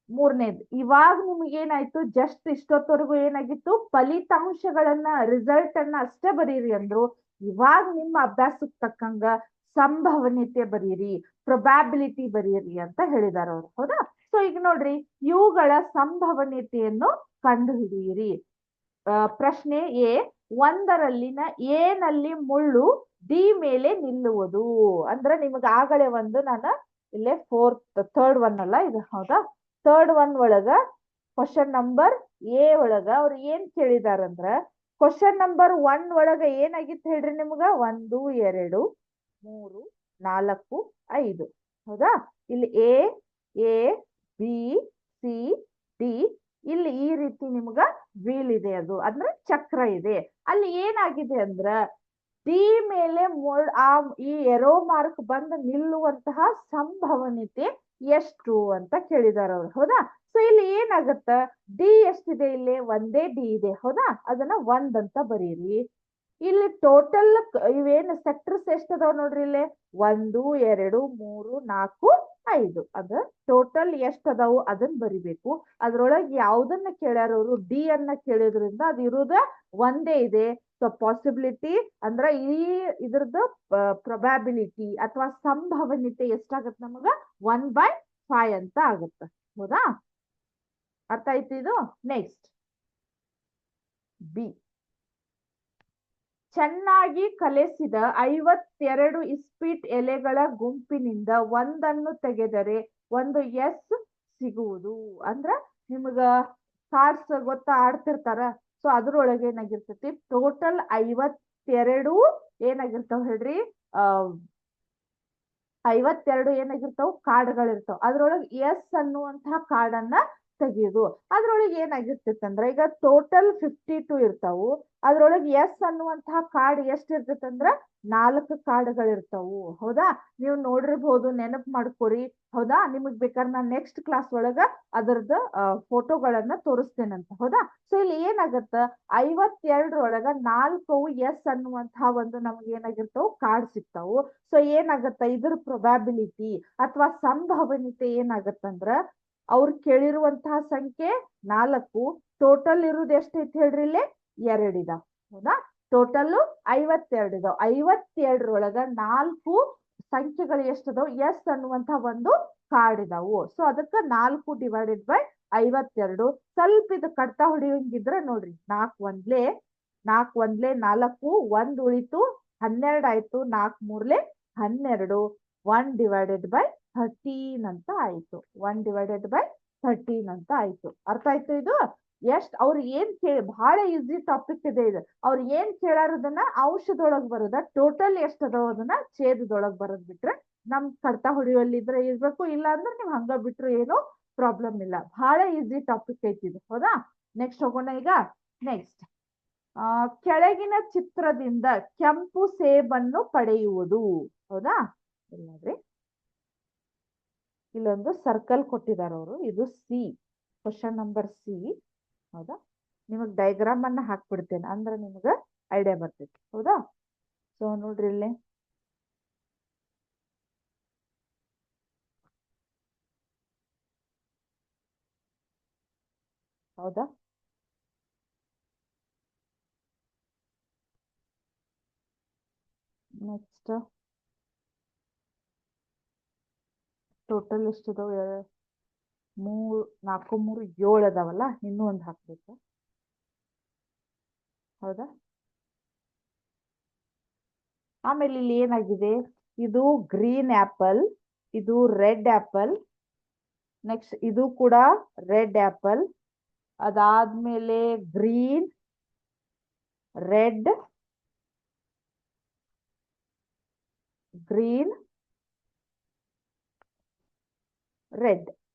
ಮೂರನೇದು. ಇವಾಗ ನಿಮ್ಗೆ ಏನಾಯ್ತು, ಜಸ್ಟ್ ಇಷ್ಟೊತ್ತವರೆಗೂ ಏನಾಗಿತ್ತು, ಫಲಿತಾಂಶಗಳನ್ನ ರಿಸಲ್ಟ್ ಅನ್ನ ಅಷ್ಟೇ ಬರೀರಿ ಅಂದ್ರು. ಇವಾಗ ನಿಮ್ಮ ಅಭ್ಯಾಸಕ್ಕೆ ತಕ್ಕಂಗ ಸಂಭವನೀಯತೆ ಬರೀರಿ, ಪ್ರೊಬ್ಯಾಬಿಲಿಟಿ ಬರೀರಿ ಅಂತ ಹೇಳಿದಾರ ಅವ್ರು. ಹೌದಾ? ಸೊ ಈಗ ನೋಡ್ರಿ, ಇವುಗಳ ಸಂಭವನೀಯತೆಯನ್ನು ಕಂಡುಹಿಡಿಯಿರಿ. ಪ್ರಶ್ನೆ ಎ, ಒಂದರಲ್ಲಿನ ಎ ನಲ್ಲಿ ಮುಳ್ಳು ಡಿ ಮೇಲೆ ನಿಲ್ಲುವುದು. ಅಂದ್ರೆ ನಿಮಗೆ ಆಗಲೇ ಒಂದು ನಾನು ಇಲ್ಲೇ ಥರ್ಡ್ ಒನ್ ಅಲ್ಲ ಇದು. ಹೌದಾ? ಥರ್ಡ್ ಒನ್ ಒಳಗ ಕ್ವಶನ್ ನಂಬರ್ ಎ ಒಳಗ ಅವ್ರು ಏನ್ ಕೇಳಿದಾರಂದ್ರ, ಕ್ವಶನ್ ನಂಬರ್ 1 ಒಳಗ ಏನಾಗಿತ್ತು ಹೇಳ್ರಿ ನಿಮ್ಗ, 1 2 3 4 5. ಹೌದಾ? ಇಲ್ಲಿ ಎ ಬಿ ಸಿ ಡಿ, ಇಲ್ಲಿ ಈ ರೀತಿ ನಿಮ್ಗ ವೀಲ್ ಇದೆ, ಅದು ಅಂದ್ರೆ ಚಕ್ರ ಇದೆ. ಅಲ್ಲಿ ಏನಾಗಿದೆ ಅಂದ್ರ ಡಿ ಮೇಲೆ ಈ ಎರೋ ಮಾರ್ಕ್ ಬಂದು ನಿಲ್ಲುವಂತಹ ಸಂಭವನೀಯತೆ ಎಷ್ಟು ಅಂತ ಕೇಳಿದಾರ ಅವ್ರು. ಹೌದಾ? ಸೊ ಇಲ್ಲಿ ಏನಾಗತ್ತ, ಡಿ ಎಷ್ಟಿದೆ, ಇಲ್ಲಿ ಒಂದೇ ಡಿ ಇದೆ. ಹೌದಾ? ಅದನ್ನ 1 ಅಂತ ಬರೀರಿ. ಇಲ್ಲಿ ಟೋಟಲ್ ಇವೇನು ಸೆಕ್ಟರ್ಸ್ ಎಷ್ಟದಾವ್ ನೋಡ್ರಿ, ಇಲ್ಲಿ 1 2 3 4 5. ಅದ ಟೋಟಲ್ ಎಷ್ಟದಾವು ಅದನ್ನ ಬರಿಬೇಕು. ಅದ್ರೊಳಗೆ ಯಾವ್ದನ್ನ ಕೇಳ್ಯಾರ ಅವರು, ಡಿ ಅನ್ನ ಕೇಳಿದ್ರಿಂದ ಅದು ಇರುದ ಒಂದೇ ಇದೆ. ಸೊ ಪಾಸಿಬಿಲಿಟಿ ಅಂದ್ರ ಈ ಇದ್ರದ್ದು ಪ್ರೊಬ್ಯಾಬಿಲಿಟಿ ಅಥವಾ ಸಂಭವನೀಯತೆ ಎಷ್ಟಾಗತ್ತೆ ನಮಗ, 1/5 ಅಂತ ಆಗತ್ತ. ಹೌದಾ? ಅರ್ಥ ಆಯ್ತು ಇದು. ನೆಕ್ಸ್ಟ್ ಬಿ, ಚೆನ್ನಾಗಿ ಕಲೆಸಿದ 52 ಇಸ್ಪೀಟ್ ಎಲೆಗಳ ಗುಂಪಿನಿಂದ ಒಂದನ್ನು ತೆಗೆದರೆ ಒಂದು ಎಸ್ ಸಿಗುವುದು. ಅಂದ್ರ ನಿಮಗ ಕಾರ್ಡ್ಸ್ ಗೊತ್ತಾ, ಆಡ್ತಿರ್ತಾರ. ಸೊ ಅದ್ರೊಳಗೆ ಏನಾಗಿರ್ತೈತಿ, ಟೋಟಲ್ 52 ಏನಾಗಿರ್ತಾವ ಹೇಳ್ರಿ, 52 ಏನಾಗಿರ್ತಾವ ಕಾರ್ಡ್ಗಳಿರ್ತಾವ. ಅದ್ರೊಳಗೆ ಎಸ್ ಅನ್ನುವಂತಹ ಕಾರ್ಡ್ ಅನ್ನ ತೆಗೆಯುದು. ಅದ್ರೊಳಗೆ ಏನಾಗಿರ್ತೈತಂದ್ರ, ಈಗ ಟೋಟಲ್ 52 ಇರ್ತಾವು. ಅದ್ರೊಳಗೆ ಎಸ್ ಅನ್ನುವಂತಹ ಕಾರ್ಡ್ ಎಷ್ಟ್ ಇರ್ತೈತಂದ್ರ 4 ಕಾರ್ಡ್ಗಳಿರ್ತಾವು. ಹೌದಾ? ನೀವು ನೋಡಿರ್ಬಹುದು, ನೆನಪು ಮಾಡ್ಕೊರಿ. ಹೌದಾ? ನಿಮಗ್ ಬೇಕಾದ್ರೆ ನಾನು ನೆಕ್ಸ್ಟ್ ಕ್ಲಾಸ್ ಒಳಗ ಅದರದ ಫೋಟೋಗಳನ್ನ ತೋರಿಸ್ತೇನಂತ. ಹೌದಾ? ಸೊ ಇಲ್ಲಿ ಏನಾಗತ್ತ, 52 ಒಳಗ 4 ಎಸ್ ಅನ್ನುವಂತಹ ಒಂದು ನಮ್ಗೆ ಏನಾಗಿರ್ತಾವ ಕಾರ್ಡ್ ಸಿಗ್ತಾವು. ಸೊ ಏನಾಗತ್ತ, ಇದ್ರ ಪ್ರೊಬ್ಯಾಬಿಲಿಟಿ ಅಥವಾ ಸಂಭವನೀಯತೆ ಏನಾಗತ್ತಂದ್ರ, ಅವ್ರು ಕೇಳಿರುವಂತಹ ಸಂಖ್ಯೆ 4, ಟೋಟಲ್ ಇರುವುದು ಎಷ್ಟೈತಿ ಹೇಳ್ರಿ, ಇಲ್ಲಿ 2 ಇದಾವ. ಹೌದಾ? ಟೋಟಲ್ 52 ಇದಾವ. 52 ಒಳಗ 4 ಸಂಖ್ಯೆಗಳು ಎಷ್ಟದಾವ್, ಎಸ್ ಅನ್ನುವಂತಹ ಒಂದು ಕಾರ್ಡ್ ಇದಾವು. ಸೊ ಅದಕ್ಕ 4 ಡಿವೈಡೆಡ್ ಬೈ 52. ಸ್ವಲ್ಪ ಇದು ಕಡ್ತಾ ಹೊಡಿಯೋಂಗಿದ್ರೆ ನೋಡ್ರಿ, 4 ಒಂದ್ಲೆ 4, 1 ಉಳಿತು, 12 ಆಯ್ತು, 4 ಮೂರ್ಲೆ 12, 1 ಡಿವೈಡೆಡ್ ಬೈ 13 ಅಂತ ಆಯ್ತು. 1 ಡಿವೈಡೆಡ್ ಬೈ 13 ಅಂತ ಆಯ್ತು. ಅರ್ಥ ಆಯ್ತು ಇದು? ಎಷ್ಟ್ ಅವ್ರು ಏನ್ ಕೇಳಿ, ಬಹಳ ಈಸಿ ಟಾಪಿಕ್ ಇದೆ ಇದು. ಅವ್ರು ಏನ್ ಕೇಳಾರದನ್ನ ಅಂಶದೊಳಗ್ ಬರೋದ, ಟೋಟಲ್ ಎಷ್ಟ್ ಅದಾವ ಅದನ್ನ ಛೇದದೊಳಗ್ ಬರೋದ್ ಬಿಟ್ರೆ ನಮ್ ಕಡ್ತಾ ಹೊಡಿಯುವಲ್ಲಿ ಇದ್ರೆ ಇರ್ಬೇಕು, ಇಲ್ಲ ಅಂದ್ರೆ ನೀವ್ ಹಂಗ ಬಿಟ್ರು ಏನು ಪ್ರಾಬ್ಲಮ್ ಇಲ್ಲ. ಬಹಳ ಈಸಿ ಟಾಪಿಕ್ ಐತಿದು. ಹೌದಾ? ನೆಕ್ಸ್ಟ್ ಹೋಗೋಣ ಈಗ. ನೆಕ್ಸ್ಟ್, ಕೆಳಗಿನ ಚಿತ್ರದಿಂದ ಕೆಂಪು ಸೇಬನ್ನು ಪಡೆಯುವುದು. ಹೌದಾ? ಇಲ್ಲಾದ್ರೆ ಇಲ್ಲೊಂದು ಸರ್ಕಲ್ ಕೊಟ್ಟಿದ್ದಾರೆ ಅವರು, ಇದು ಸಿ, ಕ್ವಶನ್ ನಂಬರ್ ಸಿ. ಹೌದಾ? ನಿಮಗ್ ಡಯಾಗ್ರಾಮ್ ಅನ್ನ ಹಾಕ್ಬಿಡ್ತೇನೆ, ಅಂದ್ರೆ ನಿಮಗ ಐಡಿಯಾ ಬರ್ತೈತಿ. ಹೌದಾ? ಸೊ ನೋಡ್ರಿ ಇಲ್ಲಿ, ಹೌದಾ? ನೆಕ್ಸ್ಟ್ ಟೋಟಲ್ ಎಷ್ಟಿದಾವ, 3 4 3 7 ಅದಾವಲ್ಲ, ಇನ್ನೂ ಒಂದು ಹಾಕ್ಬೇಕು. ಹೌದಾ? ಆಮೇಲೆ ಇಲ್ಲಿ ಏನಾಗಿದೆ, ಇದು ಗ್ರೀನ್ ಆಪಲ್, ಇದು ರೆಡ್ ಆಪಲ್. ನೆಕ್ಸ್ಟ್ ಇದು ಕೂಡ ರೆಡ್ ಆಪಲ್. ಅದಾದ್ಮೇಲೆ ಗ್ರೀನ್, ರೆಡ್, ಗ್ರೀನ್, ರೆಡ್.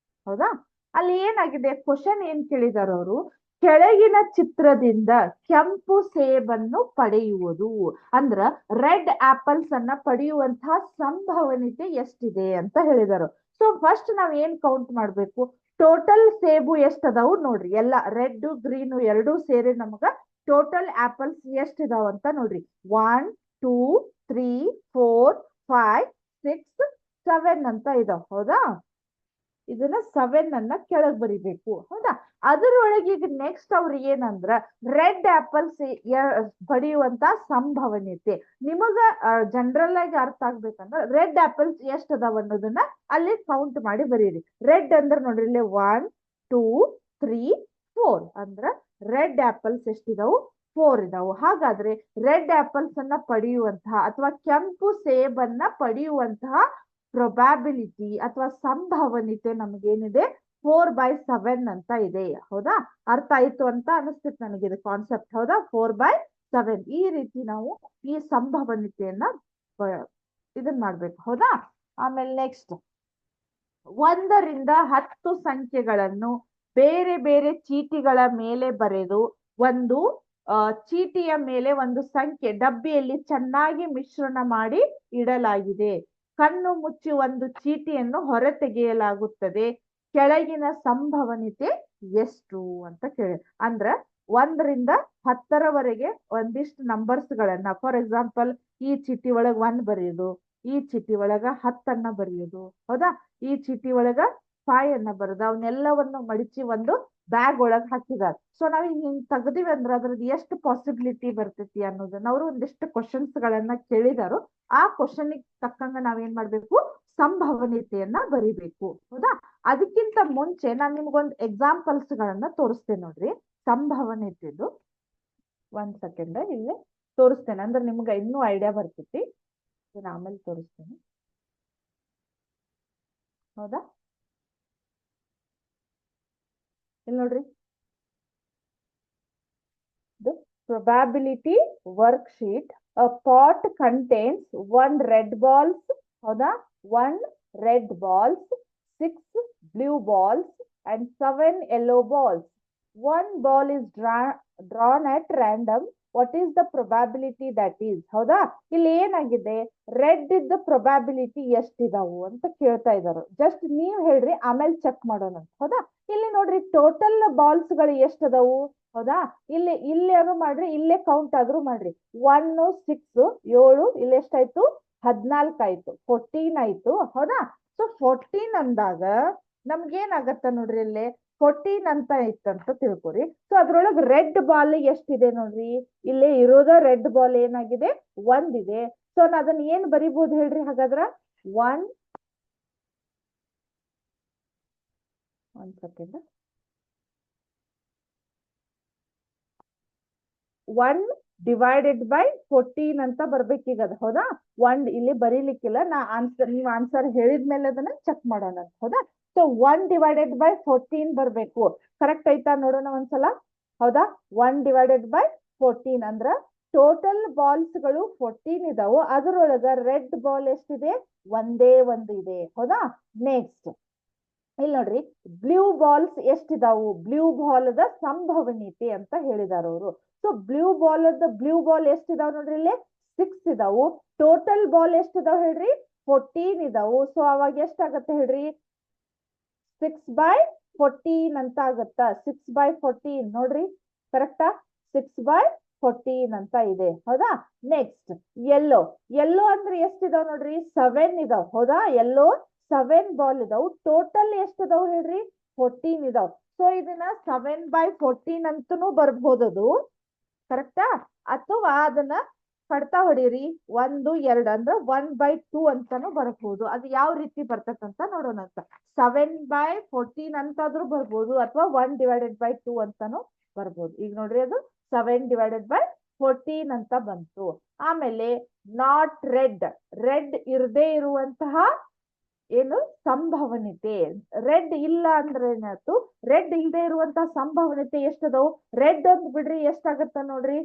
ಹೌದಾ? ಅಲ್ಲಿ ಏನಾಗಿದೆ, ಕ್ವಶನ್ ಏನ್ ಕೇಳಿದಾರ ಅವರು, ಕೆಳಗಿನ ಚಿತ್ರದಿಂದ ಕೆಂಪು ಸೇಬನ್ನು ಪಡೆಯುವುದು. ಅಂದ್ರ ರೆಡ್ ಆಪಲ್ಸ್ ಅನ್ನ ಪಡೆಯುವಂತಹ ಸಂಭವನೀಯತೆ ಎಷ್ಟಿದೆ ಅಂತ ಹೇಳಿದಾರು. ಸೊ ಫಸ್ಟ್ ನಾವ್ ಏನ್ ಕೌಂಟ್ ಮಾಡ್ಬೇಕು, ಟೋಟಲ್ ಸೇಬು ಎಷ್ಟದಾವು ನೋಡ್ರಿ. ಎಲ್ಲ ರೆಡ್ ಗ್ರೀನ್ ಎರಡೂ ಸೇರಿ ನಮಗ ಟೋಟಲ್ ಆಪಲ್ಸ್ ಎಷ್ಟಿದಾವ ಅಂತ ನೋಡ್ರಿ. 1 2 3 4 5 6 7 ಅಂತ ಇದಾವ. ಹೌದಾ, ಇದನ್ನ 7 ಅನ್ನ ಕೆಳಗ್ ಬರಿಬೇಕು. ಹೌದಾ, ಅದರೊಳಗೆ ಈಗ ನೆಕ್ಸ್ಟ್ ಅವ್ರು ಏನಂದ್ರ ರೆಡ್ ಆಪಲ್ಸ್ ಬಡಿಯುವಂತ ಸಂಭವನೀಯತೆ ನಿಮಗ ಜನರಲ್ ಆಗಿ ಅರ್ಥ ಆಗ್ಬೇಕಂದ್ರ ರೆಡ್ ಆಪಲ್ಸ್ ಎಷ್ಟ್ ಅದಾವ ಅನ್ನೋದನ್ನ ಅಲ್ಲಿ ಕೌಂಟ್ ಮಾಡಿ ಬರೀರಿ. ರೆಡ್ ಅಂದ್ರೆ ನೋಡ್ರಿ ಇಲ್ಲಿ 1 2 3 4 ಅಂದ್ರ ರೆಡ್ ಆಪಲ್ಸ್ ಎಷ್ಟಿದಾವು? 4 ಇದಾವು. ಹಾಗಾದ್ರೆ ರೆಡ್ ಆಪಲ್ಸ್ ಅನ್ನ ಪಡೆಯುವಂತಹ ಅಥವಾ ಕೆಂಪು ಸೇಬನ್ನ ಪಡೆಯುವಂತಹ ಪ್ರೊಬ್ಯಾಬಿಲಿಟಿ ಅಥವಾ ಸಂಭವನೀಯತೆ ನಮಗೇನಿದೆ 4/7 ಅಂತ ಇದೆ. ಹೌದಾ, ಅರ್ಥ ಆಯ್ತು ಅಂತ ಅನಿಸ್ತಿತ್ತು ನನಗೆ ಇದು ಕಾನ್ಸೆಪ್ಟ್. ಹೌದಾ, 4/7 ಈ ರೀತಿ ನಾವು ಈ ಸಂಭವನೀಯತೆಯನ್ನ ಇದನ್ ಮಾಡ್ಬೇಕು. ಹೌದಾ, ಆಮೇಲೆ ನೆಕ್ಸ್ಟ್ 1 ರಿಂದ 10 ಸಂಖ್ಯೆಗಳನ್ನು ಬೇರೆ ಬೇರೆ ಚೀಟಿಗಳ ಮೇಲೆ ಬರೆದು ಒಂದು ಚೀಟಿಯ ಮೇಲೆ ಒಂದು ಸಂಖ್ಯೆ ಡಬ್ಬಿಯಲ್ಲಿ ಚೆನ್ನಾಗಿ ಮಿಶ್ರಣ ಮಾಡಿ ಇಡಲಾಗಿದೆ. ಕಣ್ಣು ಮುಚ್ಚಿ ಒಂದು ಚೀಟಿಯನ್ನು ಹೊರತೆಗೆಯಲಾಗುತ್ತದೆ. ಕೆಳಗಿನ ಸಂಭವನೀಯತೆ ಎಷ್ಟು ಅಂತ ಕೇಳಿ. ಅಂದ್ರ 1 ರಿಂದ 10ರವರೆಗೆ ಒಂದಿಷ್ಟು ನಂಬರ್ಸ್ ಗಳನ್ನ, ಫಾರ್ ಎಕ್ಸಾಂಪಲ್ ಈ ಚೀಟಿ ಒಳಗ 1 ಬರೆಯೋದು, ಈ ಚೀಟಿ ಒಳಗ 10 ಬರೆಯೋದು. ಹೌದಾ, ಈ ಚೀಟಿ ಒಳಗ 5 ಅನ್ನ ಬರೋದು, ಅವನ್ನೆಲ್ಲವನ್ನು ಮಡಿಚಿ ಒಂದು ಬ್ಯಾಗ್ ಒಳಗ್ ಹಾಕಿದಾರೆ. ಸೊ ನಾವ್ ಹಿಂಗ್ ತೆಗ್ದಿವಿ ಅಂದ್ರ ಅದ್ರದ್ದು ಎಷ್ಟು ಪಾಸಿಬಿಲಿಟಿ ಬರ್ತೈತಿ ಅನ್ನೋದನ್ನ ಅವರು ಒಂದಿಷ್ಟು ಕ್ವಶನ್ಸ್ ಗಳನ್ನ ಕೇಳಿದಾರು. ಆ ಕ್ವಶನ್ ತಕ್ಕಂಗ ನಾವೇನ್ ಮಾಡ್ಬೇಕು? ಸಂಭವನೀಯತೆಯನ್ನ ಬರಿಬೇಕು. ಹೌದಾ, ಅದಕ್ಕಿಂತ ಮುಂಚೆ ನಾನ್ ನಿಮ್ಗೊಂದು ಎಕ್ಸಾಂಪಲ್ಸ್ ಗಳನ್ನ ತೋರಿಸ್ತೇನೆ ನೋಡ್ರಿ. ಸಂಭವನೀಯತೆದು 1 ಸೆಕೆಂಡ್ ಇಲ್ಲೇ ತೋರಿಸ್ತೇನೆ, ಅಂದ್ರೆ ನಿಮ್ಗೆ ಇನ್ನೂ ಐಡಿಯಾ ಬರ್ತೈತಿ. ಆಮೇಲೆ ತೋರಿಸ್ತೇನೆ. ಹೌದಾ, ಇಲ್ಲಿ ನೋಡ್ರಿ, probability worksheet. A pot contains 1 red balls. ಹೌದಾ, 1 red balls, 6 blue balls and 7 yellow balls. 1 ball is drawn at random. What is the probability that is? ಹೌದಾ, ಇಲ್ಲಿ ಏನಾಗಿದೆ, ರೆಡ್ ಇದ್ದ ಪ್ರೊಬ್ಯಾಬಿಲಿಟಿ ಎಷ್ಟಿದಾವು ಅಂತ ಕೇಳ್ತಾ ಇದಾರೆ. ಜಸ್ಟ್ ನೀವ್ ಹೇಳ್ರಿ, ಆಮೇಲೆ ಚೆಕ್ ಮಾಡೋಣ. ಹೌದಾ, ಇಲ್ಲಿ ನೋಡ್ರಿ ಟೋಟಲ್ ಬಾಲ್ಸ್ ಗಳು ಎಷ್ಟದಾವು? ಹೌದಾ, ಇಲ್ಲೇನು ಮಾಡ್ರಿ, ಇಲ್ಲೇ ಕೌಂಟ್ ಆದ್ರೂ ಮಾಡ್ರಿ. 1 6 7, ಇಲ್ಲಿ ಎಷ್ಟಾಯ್ತು? 14 ಆಯ್ತು, 14 ಆಯ್ತು. ಹೌದಾ, ಸೊ 14 ಅಂದಾಗ ನಮ್ಗೇನಾಗತ್ತ ನೋಡ್ರಿ, ಇಲ್ಲಿ 14 ಅಂತ ಇತ್ತಂತ ತಿಳ್ಕೊರಿ. ಸೊ ಅದ್ರೊಳಗೆ ರೆಡ್ ಬಾಲ್ ಎಷ್ಟಿದೆ ನೋಡ್ರಿ, ಇಲ್ಲೇ ಇರೋದ ರೆಡ್ ಬಾಲ್ ಏನಾಗಿದೆ? 1 ಇದೆ. ಸೊ ಅದನ್ನ ಏನ್ ಬರಿಬಹುದು ಹೇಳ್ರಿ ಹಾಗಾದ್ರ? 1 ಸೆಕೆಂಡ್, 1 ಡಿವೈಡೆಡ್ ಬೈ 14 ಅಂತ ಬರ್ಬೇಕೀಗ ಅದು. ಹೌದಾ, 1 ಇಲ್ಲಿ ಬರೀಲಿಕ್ಕಿಲ್ಲ, ನೀವ್ ಆನ್ಸರ್ ಹೇಳಿದ್ಮೇಲೆ ಅದನ್ನ ಚೆಕ್ ಮಾಡೋಣ. ಹೌದಾ, ಸೊ 1 ಡಿವೈಡೆಡ್ ಬೈ 14 ಬರ್ಬೇಕು. ಕರೆಕ್ಟ್ ಆಯ್ತಾ ನೋಡೋಣ ಒಂದ್ಸಲ. ಹೌದಾ, 1 ಡಿವೈಡೆಡ್ ಬೈ 14 ಅಂದ್ರ ಟೋಟಲ್ ಬಾಲ್ಸ್ ಗಳು 14 ಇದಾವು. ಅದರೊಳಗ ರೆಡ್ ಬಾಲ್ ಎಷ್ಟಿದೆ? ಒಂದೇ ಒಂದು ಇದೆ. ಹೌದಾ, ನೆಕ್ಸ್ಟ್ ಇಲ್ಲಿ ನೋಡ್ರಿ, ಬ್ಲೂ ಬಾಲ್ಸ್ ಎಷ್ಟಿದಾವು? ಬ್ಲೂ ಬಾಲ್ ದ ಸಂಭವನೀಯತೆ ಅಂತ ಹೇಳಿದಾರ ಅವರು. ಸೊ ಬ್ಲೂ ಬಾಲ್ ಎಷ್ಟಿದಾವ್ ನೋಡ್ರಿ, ಇಲ್ಲಿ 6 ಇದಾವು. ಟೋಟಲ್ ಬಾಲ್ ಎಷ್ಟಿದಾವ್ ಹೇಳ್ರಿ? 14 ಇದಾವು. ಸೊ ಅವಾಗ ಎಷ್ಟಾಗತ್ತೆ ಹೇಳ್ರಿ? 6/14 ಅಂತ ಆಗತ್ತ. 6/14 ನೋಡ್ರಿ, ಕರೆಕ್ಟಾ? 6/14 ಅಂತ ಇದೆ. ಹೌದಾ, ನೆಕ್ಸ್ಟ್ ಯೆಲ್ಲೋ ಅಂದ್ರೆ ಎಷ್ಟಿದಾವ್ ನೋಡ್ರಿ? 7 ಇದಾವ್. ಹೌದಾ, ಯೆಲ್ಲೋ 7 ಬಾಲ್ ಇದಾವ್. ಟೋಟಲ್ ಎಷ್ಟಿದಾವ್ ಹೇಳ್ರಿ? 14 ಇದಾವ್. ಸೊ ಇದನ್ನ 7/14 ಅಂತನೂ ಬರ್ಬೋದದು. ಕರೆಕ್ಟಾ? ಅಥವಾ ಅದನ್ನ ಕಡ್ತಾ ಹೊಡೀರಿ, 1 2 ಅಂದ್ರೆ 1/2 ಅಂತಾನು ಬರಬಹುದು. ಅದು ಯಾವ ರೀತಿ ಬರ್ತಕ್ಕಂತ ನೋಡೋಣ ಅಂತ. 7/14 ಅಂತಾದ್ರೂ ಬರ್ಬೋದು, ಅಥವಾ 1/2 ಅಂತಾನು ಬರ್ಬೋದು. ಈಗ ನೋಡ್ರಿ, ಅದು 7/14 ಅಂತ ಬಂತು. ಆಮೇಲೆ ನಾಟ್ ರೆಡ್ ಇರದೇ ಇರುವಂತಹ ಏನು ಸಂಭವನೀಯತೆ. ರೆಡ್ ಇಲ್ಲ ಅಂದ್ರೆ ಏನಾಯ್ತು? ರೆಡ್ ಇಲ್ಲದೆ ಇರುವಂತಹ ಸಂಭವನೀಯತೆ ಎಷ್ಟದವು? ರೆಡ್ ಅಂತ ಬಿಡ್ರಿ, ಎಷ್ಟಾಗತ್ತ ನೋಡ್ರಿ?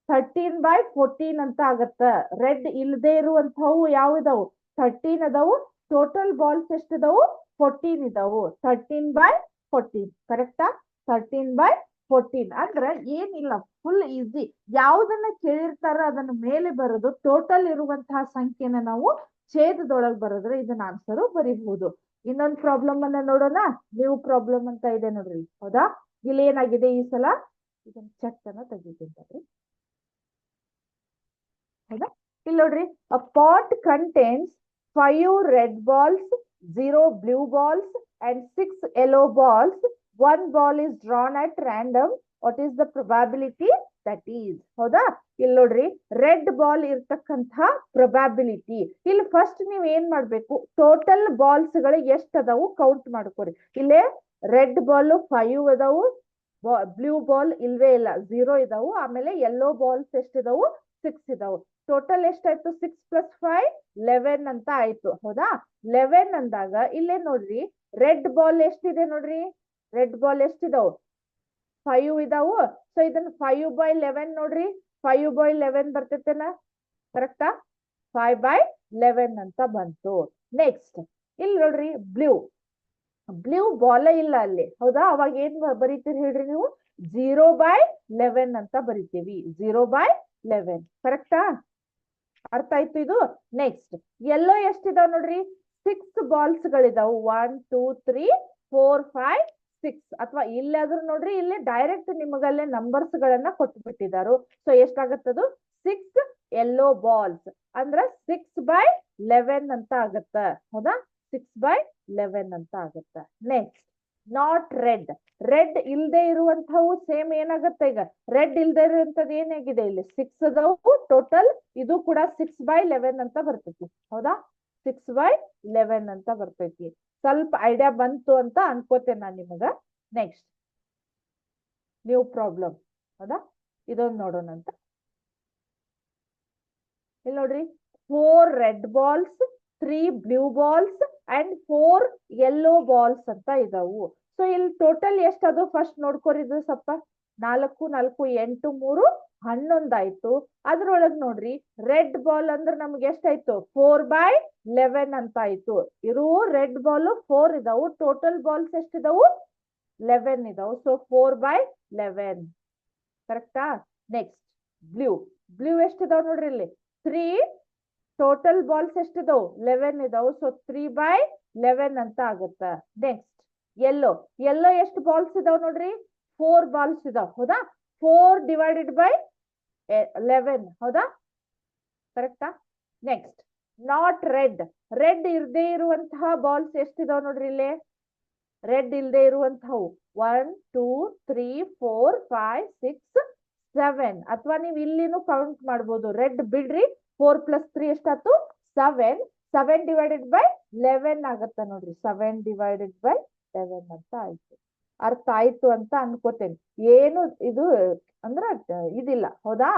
13/14 ಅಂತ ಆಗತ್ತ. ರೆಡ್ ಇಲ್ಲದೆ ಇರುವಂತವು ಯಾವಿದಾವು? 13 ಅದಾವು. Total balls ಎಷ್ಟಿದಾವು? 14 ಇದಾವು. 13/14 ಕರೆಕ್ಟಾ? 13/14 ಅಂದ್ರ ಏನಿಲ್ಲ, ಫುಲ್ ಈಸಿ. ಯಾವ್ದನ್ನ ಕೇಳಿರ್ತಾರ ಅದನ್ನ ಮೇಲೆ ಬರೋದು, ಟೋಟಲ್ ಇರುವಂತಹ ಸಂಖ್ಯೆನ ನಾವು ಛೇದದೊಳಗೆ ಬರೋದ್ರೆ ಇದನ್ನ ಆನ್ಸರ್ ಬರೀಬಹುದು. ಇನ್ನೊಂದು ಪ್ರಾಬ್ಲಮ್ ಅನ್ನ ನೋಡೋಣ. ನ್ಯೂ ಪ್ರಾಬ್ಲಮ್ ಅಂತ ಇದೆ ನೋಡ್ರಿ. ಹೌದಾ, ಇಲ್ಲಿ ಏನಾಗಿದೆ ಈ ಸಲ? ಇದನ್ನ ಚೆಕ್ ಅನ್ನ ತೆಗಿತೀನಿ. ಹೌದಾ? ಇಲ್ಲಿ ನೋಡ್ರಿ, ಅ pot contains 5 red balls, 0 blue balls and 6 yellow balls. One ball is drawn at random. What is the probability that is? ಹೌದಾ? ಇಲ್ಲಿ ನೋಡ್ರಿ, ರೆಡ್ ಬಾಲ್ ಇರ್ತಕ್ಕಂಥ ಪ್ರೊಬ್ಯಾಬಿಲಿಟಿ. ಇಲ್ಲಿ ಫಸ್ಟ್ ನೀವ್ ಏನ್ ಮಾಡ್ಬೇಕು, ಟೋಟಲ್ ಬಾಲ್ಸ್ ಗಳು ಎಷ್ಟ್ ಅದಾವು ಕೌಂಟ್ ಮಾಡ್ಕೊರಿ. ಇಲ್ಲೇ ರೆಡ್ ಬಾಲ್ 5 ಅದಾವು, ಬ್ಲೂ ಬಾಲ್ ಇಲ್ವೇ ಇಲ್ಲ 0 ಇದಾವು, ಆಮೇಲೆ ಯೆಲ್ಲೋ ಬಾಲ್ಸ್ ಎಷ್ಟಿದಾವು 6 ಇದಾವು. ಟೋಟಲ್ ಎಷ್ಟಾಯ್ತು 6 + 5 11 ಅಂತ ಆಯ್ತು. ಹೌದಾ? 11 ಅಂದಾಗ ಇಲ್ಲೇ ನೋಡ್ರಿ, ರೆಡ್ ಬಾಲ್ ಎಷ್ಟಿದೆ ನೋಡ್ರಿ, ರೆಡ್ ಬಾಲ್ ಎಷ್ಟಿದಾವು 5 ಇದಾವು. ಸೊ ಇದನ್ನ 5/11 ನೋಡ್ರಿ, 5/11 ಬರ್ತೈತೆನಾ? ಕರೆಕ್ಟಾ? 5/11 ಅಂತ ಬಂತು. ನೆಕ್ಸ್ಟ್ ಇಲ್ಲಿ ನೋಡ್ರಿ, ಬ್ಲೂ ಬಾಲ್ ಇಲ್ಲ ಅಲ್ಲಿ. ಹೌದಾ? ಅವಾಗ ಏನ್ ಬರೀತೀರಿ ಹೇಳ್ರಿ ನೀವು, 0/11 ಅಂತ ಬರಿತೀವಿ. 0/11 ಕರೆಕ್ಟಾ? ಅರ್ಥ ಆಯ್ತು ಇದು. ನೆಕ್ಸ್ಟ್ ಯೆಲ್ಲೋ ಎಷ್ಟಿದಾವ್ ನೋಡ್ರಿ, 6 ಬಾಲ್ಸ್ ಗಳಿದಾವು. 1 2 3 4 5 6. ಅಥವಾ ಇಲ್ಲಾದ್ರೂ ನೋಡ್ರಿ, ಇಲ್ಲಿ ಡೈರೆಕ್ಟ್ ನಿಮಗಲ್ಲೇ ನಂಬರ್ಸ್ ಗಳನ್ನ ಕೊಟ್ಬಿಟ್ಟಿದಾರು. ಸೊ ಎಷ್ಟಾಗತ್ತದು 6 ಯೆಲ್ಲೋ ಬಾಲ್ಸ್ ಅಂದ್ರ 6/11 ಅಂತ ಆಗತ್ತ. ಹೌದಾ? 6/11 ಅಂತ ಆಗತ್ತ. ನೆಕ್ಸ್ಟ್ ನಾಟ್ ರೆಡ್ ಇಲ್ದೇ ಇರುವಂತವು ಸೇಮ್ ಏನಾಗತ್ತೆ, ಈಗ ರೆಡ್ ಇಲ್ದೇ ಇರುವಂತದ್ದು ಏನಾಗಿದೆ, ಇಲ್ಲಿ 6 ಅದಾವು ಟೋಟಲ್. ಇದು ಕೂಡ 6/11 ಅಂತ ಬರ್ತೈತಿ. ಹೌದಾ? 6/11 ಅಂತ ಬರ್ತೈತಿ. ಸ್ವಲ್ಪ ಐಡಿಯಾ ಬಂತು ಅಂತ ಅನ್ಕೋತೇನೆ ನಾನು ನಿಮಗ. Next new problem. ಹೌದಾ? ಇದೊಂದು ನೋಡೋಣ ಅಂತ. ಇಲ್ಲಿ ನೋಡ್ರಿ, 4 red balls, 3 blue balls and 4 yellow balls ಅಂತ ಇದಾವು. ಸೊ ಇಲ್ಲಿ ಟೋಟಲ್ ಎಷ್ಟದು ಫಸ್ಟ್ ನೋಡ್ಕೊರಿದ್ರು ಸ್ವಲ್ಪ. 4 4 8 3 11 ಆಯ್ತು. ಅದ್ರೊಳಗ್ ನೋಡ್ರಿ, ರೆಡ್ ಬಾಲ್ ಅಂದ್ರೆ ನಮ್ಗೆ ಎಷ್ಟಾಯ್ತು 4/11 ಅಂತ ಆಯ್ತು. ಇರೋ ರೆಡ್ ಬಾಲ್ 4 ಇದಾವು, ಟೋಟಲ್ ಬಾಲ್ಸ್ ಎಷ್ಟಿದಾವು 11 ಇದಾವು. ಸೊ 4/11 ಕರೆಕ್ಟಾ? ನೆಕ್ಸ್ಟ್ ಬ್ಲೂ ಎಷ್ಟಿದಾವ್ ನೋಡ್ರಿ, ಇಲ್ಲಿ 3 ಟೋಟಲ್ ಬಾಲ್ಸ್ ಎಷ್ಟಿದಾವು 11 ಇದಾವು. ಸೊ 3/11 ಅಂತ ಆಗುತ್ತ. ನೆಕ್ಸ್ಟ್ ಯೆಲ್ಲೋ ಎಷ್ಟು ಬಾಲ್ಸ್ ಇದಾವ್ ನೋಡ್ರಿ, 4 ಬಾಲ್ಸ್ ಇದಾವ್. ಹೌದಾ? 4/11. ಹೌದಾ? ಕರೆಕ್ಟಾ? ನೆಕ್ಸ್ಟ್ ನಾಟ್ ರೆಡ್ ಇರ್ದೇ ಇರುವಂತಹ ಬಾಲ್ಸ್ ಎಷ್ಟಿದಾವ್ ನೋಡ್ರಿ, ಇಲ್ಲಿ ರೆಡ್ ಇಲ್ದೇ ಇರುವಂತವು 1 2 3 4 5 6 7. ಅಥವಾ ನೀವು ಇಲ್ಲಿನೂ ಕೌಂಟ್ ಮಾಡ್ಬೋದು. ರೆಡ್ ಬಿಡ್ರಿ, 4 + 3 ಎಷ್ಟಾಯ್ತು 7. 7/11 ಆಗತ್ತ ನೋಡ್ರಿ. 7/11 ಅಂತ ಆಯ್ತು. ಅರ್ಥ ಆಯ್ತು ಅಂತ ಅನ್ಕೋತೇನೆ. ಏನು ಇದು ಅಂದ್ರ ಇದಿಲ್ಲ. ಹೌದಾ?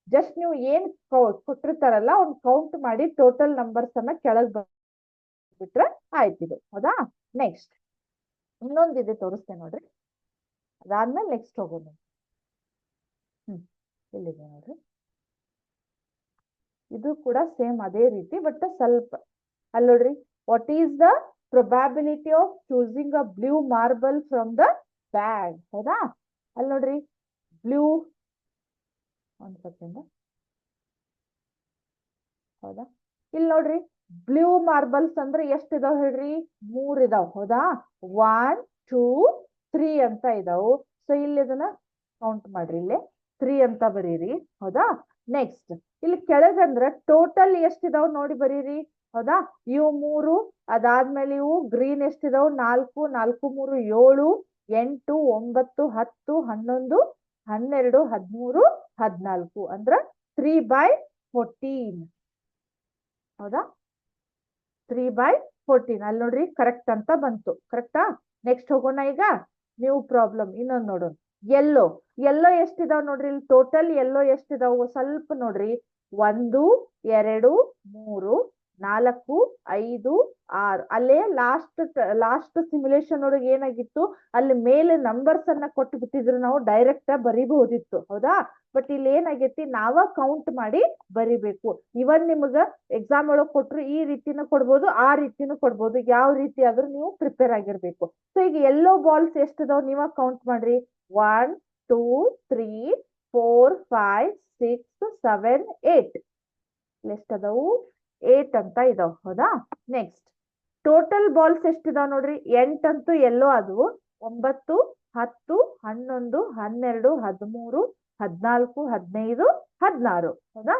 ಜಸ್ಟ್ ನೀವು ಏನ್ ಕೊಟ್ಟಿರ್ತಾರಲ್ಲ ಅವ್ನ್ ಕೌಂಟ್ ಮಾಡಿ ಟೋಟಲ್ ನಂಬರ್ಸ್ ಅನ್ನ ಕೆಳಗ್ ಬಿಟ್ರೆ ಆಯ್ತಿದು. ಹೌದಾ? ನೆಕ್ಸ್ಟ್ ಇನ್ನೊಂದಿದೆ ತೋರಿಸ್ತೇನೆ ನೋಡ್ರಿ. ಅದಾದ್ಮೇಲೆ ನೆಕ್ಸ್ಟ್ ಹೋಗೋಣ. ಇಲ್ಲಿದೆ ನೋಡ್ರಿ, ಇದು ಕೂಡ ಸೇಮ್ ಅದೇ ರೀತಿ, ಬಟ್ ಸ್ವಲ್ಪ ಅಲ್ಲಿ ನೋಡ್ರಿ, what is the probability of choosing a blue marble from the bag. ಹೌದಾ? ಅಲ್ಲಿ ನೋಡ್ರಿ, ಬ್ಲೂ ಒಂದ್ ಸೆಕೆಂಡ್. ಹೌದಾ? ಇಲ್ಲಿ ನೋಡ್ರಿ, ಬ್ಲೂ ಮಾರ್ಬಲ್ಸ್ ಅಂದ್ರೆ ಎಷ್ಟಿದಾವ್ ಹೇಳ್ರಿ, 3 ಇದಾವ್. ಹೌದಾ? 1 2 3 ಅಂತ ಇದಾವು. ಸೊ ಇಲ್ಲಿ ಇದನ್ನ ಕೌಂಟ್ ಮಾಡ್ರಿ, ಇಲ್ಲಿ 3 ಅಂತ ಬರೀರಿ. ಹೌದಾ? ನೆಕ್ಸ್ಟ್ ಇಲ್ಲಿ ಕೆಳಗಂದ್ರ ಟೋಟಲ್ ಎಷ್ಟಿದಾವ್ ನೋಡಿ ಬರೀರಿ. ಹೌದಾ? ಇವು 3, ಅದಾದ್ಮೇಲೆ ಇವು ಗ್ರೀನ್ ಎಷ್ಟಿದಾವ್ 4 4 3 7 8 9 10 11 12 13 14 ಅಂದ್ರ 3/14. ಹೌದಾ? 3/14 ಅಲ್ಲಿ ನೋಡ್ರಿ, ಕರೆಕ್ಟ್ ಅಂತ ಬಂತು. ಕರೆಕ್ಟಾ? ನೆಕ್ಸ್ಟ್ ಹೋಗೋಣ. ಈಗ ನ್ಯೂ ಪ್ರಾಬ್ಲಮ್ ಇನ್ನೊಂದು ನೋಡೋಣ. ಯೆಲ್ಲೋ ಎಷ್ಟಿದಾವ್ ನೋಡ್ರಿ, ಇಲ್ಲಿ ಟೋಟಲ್ ಯೆಲ್ಲೋ ಎಷ್ಟಿದಾವು ಸ್ವಲ್ಪ ನೋಡ್ರಿ. 1 2 3 4 5 6. ಅಲ್ಲೇ ಲಾಸ್ಟ್ ಸಿಮ್ಯುಲೇಷನ್ ಒಳಗೆ ಏನಾಗಿತ್ತು, ಅಲ್ಲಿ ಮೇಲೆ ನಂಬರ್ಸ್ ಅನ್ನ ಕೊಟ್ಟು ಬಿಟ್ಟಿದ್ರು, ನಾವು ಡೈರೆಕ್ಟ್ ಬರಿಬಹುದಿತ್ತು. ಹೌದಾ? ಬಟ್ ಇಲ್ಲಿ ಏನಾಗೈತಿ, ನಾವ ಕೌಂಟ್ ಮಾಡಿ ಬರಿಬೇಕು. ಇವನ್ ನಿಮಗ ಎಕ್ಸಾಮ್ ಒಳಗ್ ಕೊಟ್ರು ಈ ರೀತಿನೂ ಕೊಡ್ಬೋದು, ಆ ರೀತಿನೂ ಕೊಡ್ಬೋದು. ಯಾವ ರೀತಿ ಆದ್ರೂ ನೀವು ಪ್ರಿಪೇರ್ ಆಗಿರ್ಬೇಕು. ಸೊ ಈಗ ಯೆಲ್ಲೋ ಬಾಲ್ಸ್ ಎಷ್ಟಿದಾವ್ ನೀವ ಕೌಂಟ್ ಮಾಡ್ರಿ. 1 2 3 4 5 6 7 8. ಎಷ್ಟದವು 8 ಅಂತ ಇದಾವ್. ಹೌದಾ? ನೆಕ್ಸ್ಟ್ ಟೋಟಲ್ ಬಾಲ್ಸ್ ಎಷ್ಟಿದಾವ್ ನೋಡ್ರಿ, 8 ಅಂತೂ ಯೆಲ್ಲೋ ಆದವು, 9 10 11 12 13 14 15 16 ಹೌದಾ?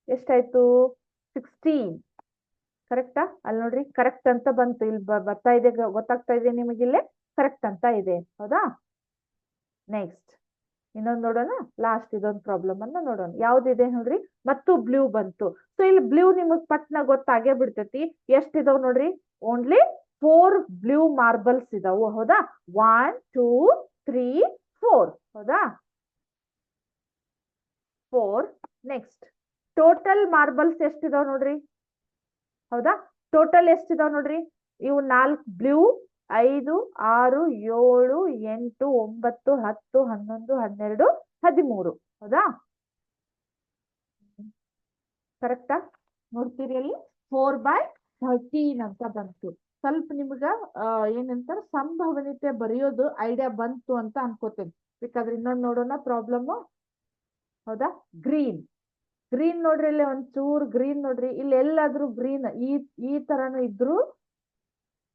ಎಷ್ಟಾಯ್ತು? 16. ಕರೆಕ್ಟಾ? ಅಲ್ಲಿ ನೋಡ್ರಿ ಕರೆಕ್ಟ್ ಅಂತ ಬಂತು, ಇಲ್ಲಿ ಬರ್ತಾ ಇದೆ, ಗೊತ್ತಾಗ್ತಾ ಇದೆ ನಿಮಗಿಲ್ಲೇ ಕರೆಕ್ಟ್ ಅಂತ ಇದೆ. ಹೌದಾ? ನೆಕ್ಸ್ಟ್ ಇನ್ನೊಂದು ನೋಡೋಣ. ಲಾಸ್ಟ್ ಇದೊಂದು ಪ್ರಾಬ್ಲಮ್ ಅನ್ನ ನೋಡೋಣ. ಯಾವ್ದಿದೆ ನೋಡ್ರಿ, ಮತ್ತು ಬ್ಲೂ ಬಂತು. ಸೊ ಇಲ್ಲಿ ಬ್ಲೂ ನಿಮಗ್ ಪಟ್ನ ಗೊತ್ತಾಗೇ ಬಿಡ್ತೈತಿ. ಎಷ್ಟಿದಾವ್ ನೋಡ್ರಿ, ಓನ್ಲಿ 4 ಬ್ಲೂ ಮಾರ್ಬಲ್ಸ್ ಇದಾವು. ಹೌದಾ? 1 2 3 4. ಹೌದಾ? 4. ನೆಕ್ಸ್ಟ್ ಟೋಟಲ್ ಮಾರ್ಬಲ್ಸ್ ಎಷ್ಟಿದಾವ್ ನೋಡ್ರಿ. ಹೌದಾ? ಟೋಟಲ್ ಎಷ್ಟಿದಾವ್ ನೋಡ್ರಿ. ಇವು 4 ಬ್ಲೂ, 5 6 7 8 9 10 11 12 13. ಹೌದಾ? ಕರೆಕ್ಟಾ? ನೋಡ್ತೀರಿ ಅಲ್ಲಿ 4/13 ಅಂತ ಬಂತು. ಸ್ವಲ್ಪ ನಿಮ್ಗ ಏನಂತಾರ ಸಂಭವನೀಯತೆ ಬರೆಯೋದು ಐಡಿಯಾ ಬಂತು ಅಂತ ಅನ್ಕೋತೇನೆ. ಬೇಕಾದ್ರೆ ಇನ್ನೊಂದು ನೋಡೋಣ ಪ್ರಾಬ್ಲಮ್. ಹೌದಾ? ಗ್ರೀನ್. ಗ್ರೀನ್ ನೋಡ್ರಿ, ಇಲ್ಲಿ ಒಂಚೂರು ಗ್ರೀನ್ ನೋಡ್ರಿ, ಇಲ್ಲಿ ಎಲ್ಲಾದ್ರೂ ಗ್ರೀನ್ ಈ ತರನು ಇದ್ರು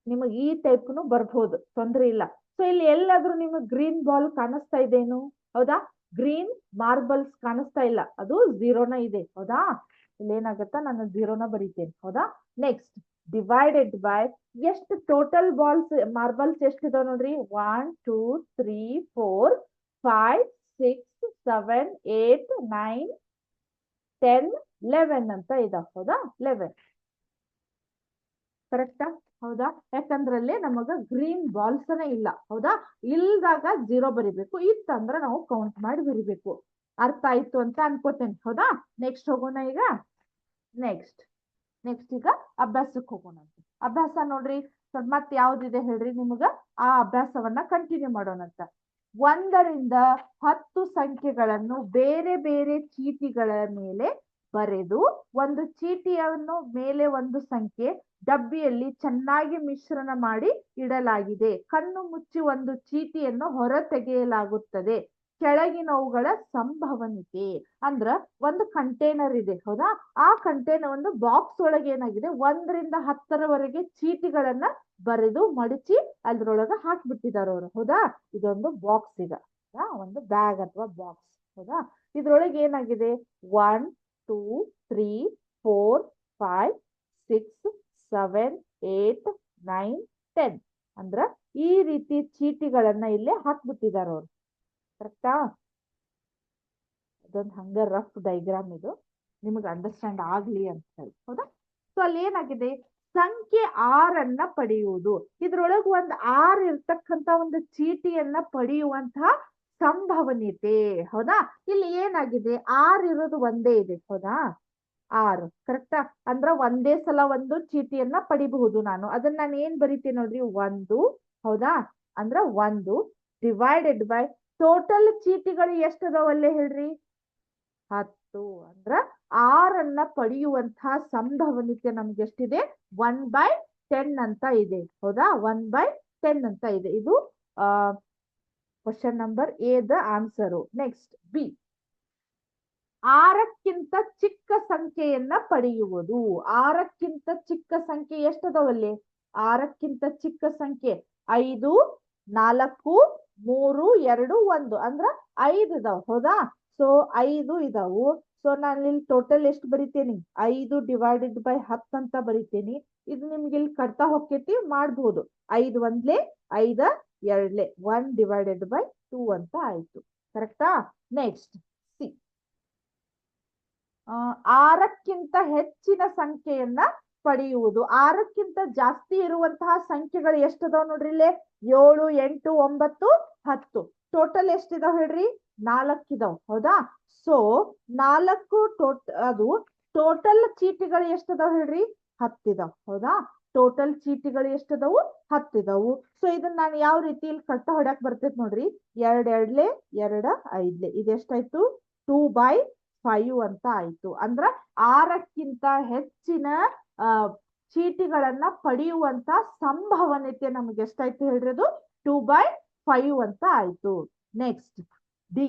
ನಿಮಗ್ ಈ ಟೈಪ್ನು ಬರ್ಬೋದು, ತೊಂದ್ರೆ ಇಲ್ಲ. ಸೊ ಇಲ್ಲಿ ಎಲ್ಲಾದ್ರೂ ನಿಮಗ್ ಗ್ರೀನ್ ಬಾಲ್ ಕಾಣಿಸ್ತಾ ಇದೇನು? ಹೌದಾ? ಗ್ರೀನ್ ಮಾರ್ಬಲ್ಸ್ ಕಾಣಿಸ್ತಾ ಇಲ್ಲ, ಅದು ಝೀರೋನ ಇದೆ. ಹೌದಾ? ಇಲ್ಲಿ ಏನಾಗತ್ತಾ, ನಾನು ಝೀರೋನ ಬರೀತೇನೆ. ಹೌದಾ? ನೆಕ್ಸ್ಟ್ ಡಿವೈಡೆಡ್ ಬೈ ಎಷ್ಟು ಟೋಟಲ್ ಬಾಲ್ಸ್ ಮಾರ್ಬಲ್ಸ್ ಎಷ್ಟಿದಾವ್ ನೋಡ್ರಿ. 1 2 3 4 5 6 7 8 9 10 11 ಅಂತ ಇದಾವ. ಹೌದಾ? 11. ಕರೆಕ್ಟಾ? ಹೌದಾ? ಯಾಕಂದ್ರಲ್ಲಿ ನಮಗ ಗ್ರೀನ್ ಬಾಲ್ಸ್ ಇಲ್ಲ. ಹೌದಾ? ಇಲ್ದಾಗ 0 ಬರಿಬೇಕು, ಇತ್ತಂದ್ರ ನಾವು ಕೌಂಟ್ ಮಾಡಿ ಬರಿಬೇಕು. ಅರ್ಥ ಆಯ್ತು ಅಂತ ಅನ್ಕೋತೇನೆ. ಹೌದಾ? ನೆಕ್ಸ್ಟ್ ಹೋಗೋಣ ಈಗ. ನೆಕ್ಸ್ಟ್ ಈಗ ಅಭ್ಯಾಸಕ್ಕೆ ಹೋಗೋಣ. ಅಭ್ಯಾಸ ನೋಡ್ರಿ, ಮತ್ ಯಾವ್ದಿದೆ ಹೇಳ್ರಿ ನಿಮಗ, ಆ ಅಭ್ಯಾಸವನ್ನ ಕಂಟಿನ್ಯೂ ಮಾಡೋಣಂತ. 1 ರಿಂದ 10 ಸಂಖ್ಯೆಗಳನ್ನು ಬೇರೆ ಬೇರೆ ಚೀಟಿಗಳ ಮೇಲೆ ಬರೆದು ಒಂದು ಚೀಟಿಯನ್ನು ಮೇಲೆ ಒಂದು ಸಂಖ್ಯೆ ಡಬ್ಬಿಯಲ್ಲಿ ಚೆನ್ನಾಗಿ ಮಿಶ್ರಣ ಮಾಡಿ ಇಡಲಾಗಿದೆ. ಕಣ್ಣು ಮುಚ್ಚಿ ಒಂದು ಚೀಟಿಯನ್ನು ಹೊರ ತೆಗೆಯಲಾಗುತ್ತದೆ. ಕೆಳಗಿನವುಗಳ ಸಂಭವನೀಯತೆ. ಅಂದ್ರ ಒಂದು ಕಂಟೈನರ್ ಇದೆ. ಹೌದಾ? ಆ ಕಂಟೈನರ್ ಒಂದು ಬಾಕ್ಸ್ ಒಳಗೆ ಏನಾಗಿದೆ, 1 ರಿಂದ 10ರವರೆಗೆ ಚೀಟಿಗಳನ್ನ ಬರೆದು ಮಡಚಿ ಅದ್ರೊಳಗ ಹಾಕ್ಬಿಟ್ಟಿದಾರ ಅವ್ರು. ಹೌದಾ? ಇದೊಂದು ಬಾಕ್ಸ್ ಈಗ, ಒಂದು ಬ್ಯಾಗ್ ಅಥವಾ ಬಾಕ್ಸ್. ಹೌದಾ? ಇದ್ರೊಳಗೆ ಏನಾಗಿದೆ, 1 2 3 4 5 6 7 8 9 10 ಅಂದ್ರ ಈ ರೀತಿ ಚೀಟಿಗಳನ್ನ ಇಲ್ಲೇ ಹಾಕ್ಬಿಟ್ಟಿದಾರ ಅವ್ರು. ಕರೆಕ್ಟಾ? ಇದೊಂದು ಹಂಗ ರಫ್ ಡೈಗ್ರಾಮ್, ಇದು ನಿಮಗೆ ಅಂಡರ್ಸ್ಟ್ಯಾಂಡ್ ಆಗ್ಲಿ ಅಂತ ಹೇಳಿ. ಹೌದಾ? ಸೊ ಅಲ್ಲಿ ಏನಾಗಿದೆ, ಸಂಖ್ಯೆ 6ಅನ್ನ ಪಡೆಯುವುದು. ಇದ್ರೊಳಗೆ ಒಂದು 6 ಇರ್ತಕ್ಕಂತ ಒಂದು ಚೀಟಿಯನ್ನ ಪಡೆಯುವಂತಹ ಸಂಭವನೀಯತೆ. ಹೌದಾ? ಇಲ್ಲಿ ಏನಾಗಿದೆ, 6 ಇರೋದು ಒಂದೇ ಇದೆ. ಹೌದಾ? 6. ಕರೆಕ್ಟಾ? ಅಂದ್ರ ಒಂದೇ ಸಲ ಒಂದು ಚೀಟಿಯನ್ನ ಪಡಿಬಹುದು ನಾನು. ಅದನ್ನ ನಾನು ಏನ್ ಬರಿತೇನೆ ನೋಡ್ರಿ, 1. ಹೌದಾ? ಅಂದ್ರ 1 ಡಿವೈಡೆಡ್ ಬೈ ಟೋಟಲ್ ಚೀಟಿಗಳು ಎಷ್ಟದಾವಲ್ಲೇ ಹೇಳ್ರಿ, 10. ಅಂದ್ರ 6ಅನ್ನ ಪಡೆಯುವಂತಹ ಸಂಭವನೀಯತೆ ನಮ್ಗೆ ಎಷ್ಟಿದೆ, 1/10 ಅಂತ ಇದೆ. ಹೌದಾ? 1/10 ಅಂತ ಇದೆ. ಇದು ಕ್ವಶನ್ ನಂಬರ್ ಎ ದ ಆನ್ಸರು. ನೆಕ್ಸ್ಟ್ ಬಿ, 6ಕ್ಕಿಂತ ಚಿಕ್ಕ ಸಂಖ್ಯೆಯನ್ನ ಪಡೆಯುವುದು. 6ಕ್ಕಿಂತ ಚಿಕ್ಕ ಸಂಖ್ಯೆ ಎಷ್ಟದವಲ್ಲಿ, 6ಕ್ಕಿಂತ ಚಿಕ್ಕ ಸಂಖ್ಯೆ 5 4 3 2 1 ಅಂದ್ರ 5 ಇದಾವ. ಹೌದಾ? ಸೊ 5 ಇದಾವು. ಸೊ ನಾನು ಇಲ್ಲಿ ಟೋಟಲ್ ಎಷ್ಟು ಬರಿತೇನಿ, 5 ಡಿವೈಡೆಡ್ ಬೈ 10 ಅಂತ ಬರಿತೇನಿ. ಇದು ನಿಮ್ಗೆ ಇಲ್ಲಿ ಕಟ್ತಾ ಹೋಗ್ತೈತಿ, ಮಾಡ್ಬೋದು. 5 1 5 2 1 ಡಿವೈಡೆಡ್ ಬೈ 2 ಅಂತ ಆಯ್ತು. ಕರೆಕ್ಟಾ? ನೆಕ್ಸ್ಟ್ ಸಿ, 6ಕ್ಕಿಂತ ಹೆಚ್ಚಿನ ಸಂಖ್ಯೆಯನ್ನ ಪಡೆಯುವುದು. 6ಕ್ಕಿಂತ ಜಾಸ್ತಿ ಇರುವಂತಹ ಸಂಖ್ಯೆಗಳು ಎಷ್ಟದಾವ್ ನೋಡ್ರಿ, ಇಲ್ಲೇ 7 8 9 10. ಟೋಟಲ್ ಎಷ್ಟಿದಾವ್ ಹೇಳ್ರಿ, 4 ಇದಾವ್. ಹೌದಾ? ಸೊ 4 ಅದು ಟೋಟಲ್ ಚೀಟಿಗಳು ಎಷ್ಟದಾವ್ ಹೇಳ್ರಿ, 10 ಇದಾವ್. ಹೌದಾ? ಟೋಟಲ್ ಚೀಟಿಗಳು ಎಷ್ಟದವು, 10 ಇದಾವು. ಸೊ ಇದನ್ನ ನಾನು ಯಾವ ರೀತಿ ಇಲ್ಲಿ ಕಟ್ಟ ಹೊಡ್ಯಾಕ್ ಬರ್ತೈತಿ ನೋಡ್ರಿ, 2 2 2 5 ಇದೆಷ್ಟಾಯ್ತು, 2/5 ಅಂತ ಆಯ್ತು. ಅಂದ್ರ 6ಕ್ಕಿಂತ ಹೆಚ್ಚಿನ ಚೀಟಿಗಳನ್ನ ಪಡೆಯುವಂತ ಸಂಭವನೀಯತೆ ನಮ್ಗೆ ಎಷ್ಟಾಯ್ತು ಹೇಳ್ರಿ, ಅದು 2/5 ಅಂತ ಆಯ್ತು. ನೆಕ್ಸ್ಟ್ ಡಿ,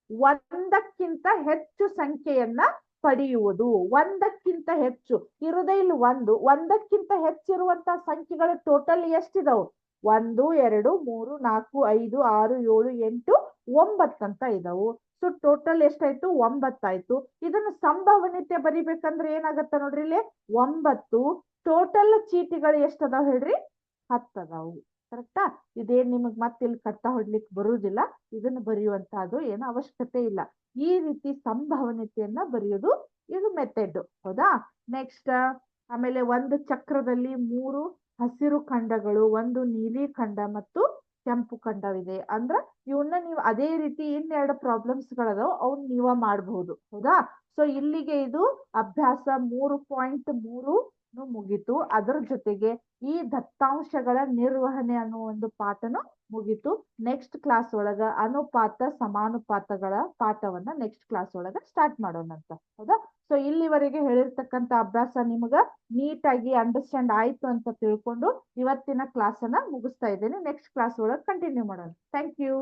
1ಕ್ಕಿಂತ ಹೆಚ್ಚು ಸಂಖ್ಯೆಯನ್ನ ಪಡೆಯುವುದು. 1ಕ್ಕಿಂತ ಹೆಚ್ಚು ಇರುದೇ ಇಲ್ಲಿ 1. 1ಕ್ಕಿಂತ ಹೆಚ್ಚಿರುವಂತಹ ಸಂಖ್ಯೆಗಳು ಟೋಟಲ್ ಎಷ್ಟಿದಾವು, 1 2 3 4 5 6 7 8 9 ಅಂತ ಇದಾವು. ಸೊ ಟೋಟಲ್ ಎಷ್ಟಾಯ್ತು? 9 ಆಯ್ತು. ಇದನ್ನು ಸಂಭವನೀಯತೆ ಬರಿಬೇಕಂದ್ರೆ ಏನಾಗತ್ತ ನೋಡ್ರಿ ಇಲ್ಲಿ 9 ಟೋಟಲ್ ಚೀಟಿಗಳು ಎಷ್ಟದಾವ್ ಹೇಳ್ರಿ? 10 ಅದಾವು. ಕರೆಕ್ಟಾ? ಇದೇನ್ ನಿಮಗ್ ಮತ್ತೆ ಇಲ್ಲಿ ಕಟ್ಟ ಹೊಡ್ಲಿಕ್ಕೆ ಬರುವುದಿಲ್ಲ. ಇದನ್ನು ಬರೆಯುವಂತಹದ್ದು ಏನು ಅವಶ್ಯಕತೆ ಇಲ್ಲ. ಈ ರೀತಿ ಸಂಭವನೀಯತೆಯನ್ನ ಬರೆಯೋದು ಇದು ಮೆಥಡ್. ಹೌದಾ? ನೆಕ್ಸ್ಟ್ ಆಮೇಲೆ ಒಂದು ಚಕ್ರದಲ್ಲಿ 3 ಹಸಿರು ಖಂಡಗಳು, 1 ನೀಲಿ ಖಂಡ ಮತ್ತು ಕೆಂಪು ಖಂಡವಿದೆ ಅಂದ್ರ ಇವನ್ನ ನೀವು ಅದೇ ರೀತಿ ಇನ್ನೆರಡು ಪ್ರಾಬ್ಲಮ್ಸ್ ಗಳದಾವ ಅವ್ನ ನೀವ ಮಾಡಬಹುದು. ಹೌದಾ? ಸೊ ಇಲ್ಲಿಗೆ ಇದು ಅಭ್ಯಾಸ 3.3 ಮುಗೀತು. ಅದರ ಜೊತೆಗೆ ಈ ದತ್ತಾಂಶಗಳ ನಿರ್ವಹಣೆ ಅನ್ನೋ ಒಂದು ಪಾಠನು ಮುಗೀತು. ನೆಕ್ಸ್ಟ್ ಕ್ಲಾಸ್ ಒಳಗ ಅನುಪಾತ ಸಮಾನುಪಾತಗಳ ಪಾಠವನ್ನ ನೆಕ್ಸ್ಟ್ ಕ್ಲಾಸ್ ಒಳಗ ಸ್ಟಾರ್ಟ್ ಮಾಡೋಣಂತ. ಹೌದಾ? ಸೊ ಇಲ್ಲಿವರೆಗೆ ಹೇಳಿರ್ತಕ್ಕಂಥ ಅಭ್ಯಾಸ ನಿಮಗ ನೀಟಾಗಿ ಅಂಡರ್ಸ್ಟ್ಯಾಂಡ್ ಆಯ್ತು ಅಂತ ತಿಳ್ಕೊಂಡು ಇವತ್ತಿನ ಕ್ಲಾಸ್ ಅನ್ನ ಮುಗಿಸ್ತಾ ಇದ್ದೇನೆ. ನೆಕ್ಸ್ಟ್ ಕ್ಲಾಸ್ ಒಳಗೆ ಕಂಟಿನ್ಯೂ ಮಾಡೋಣ. Thank you.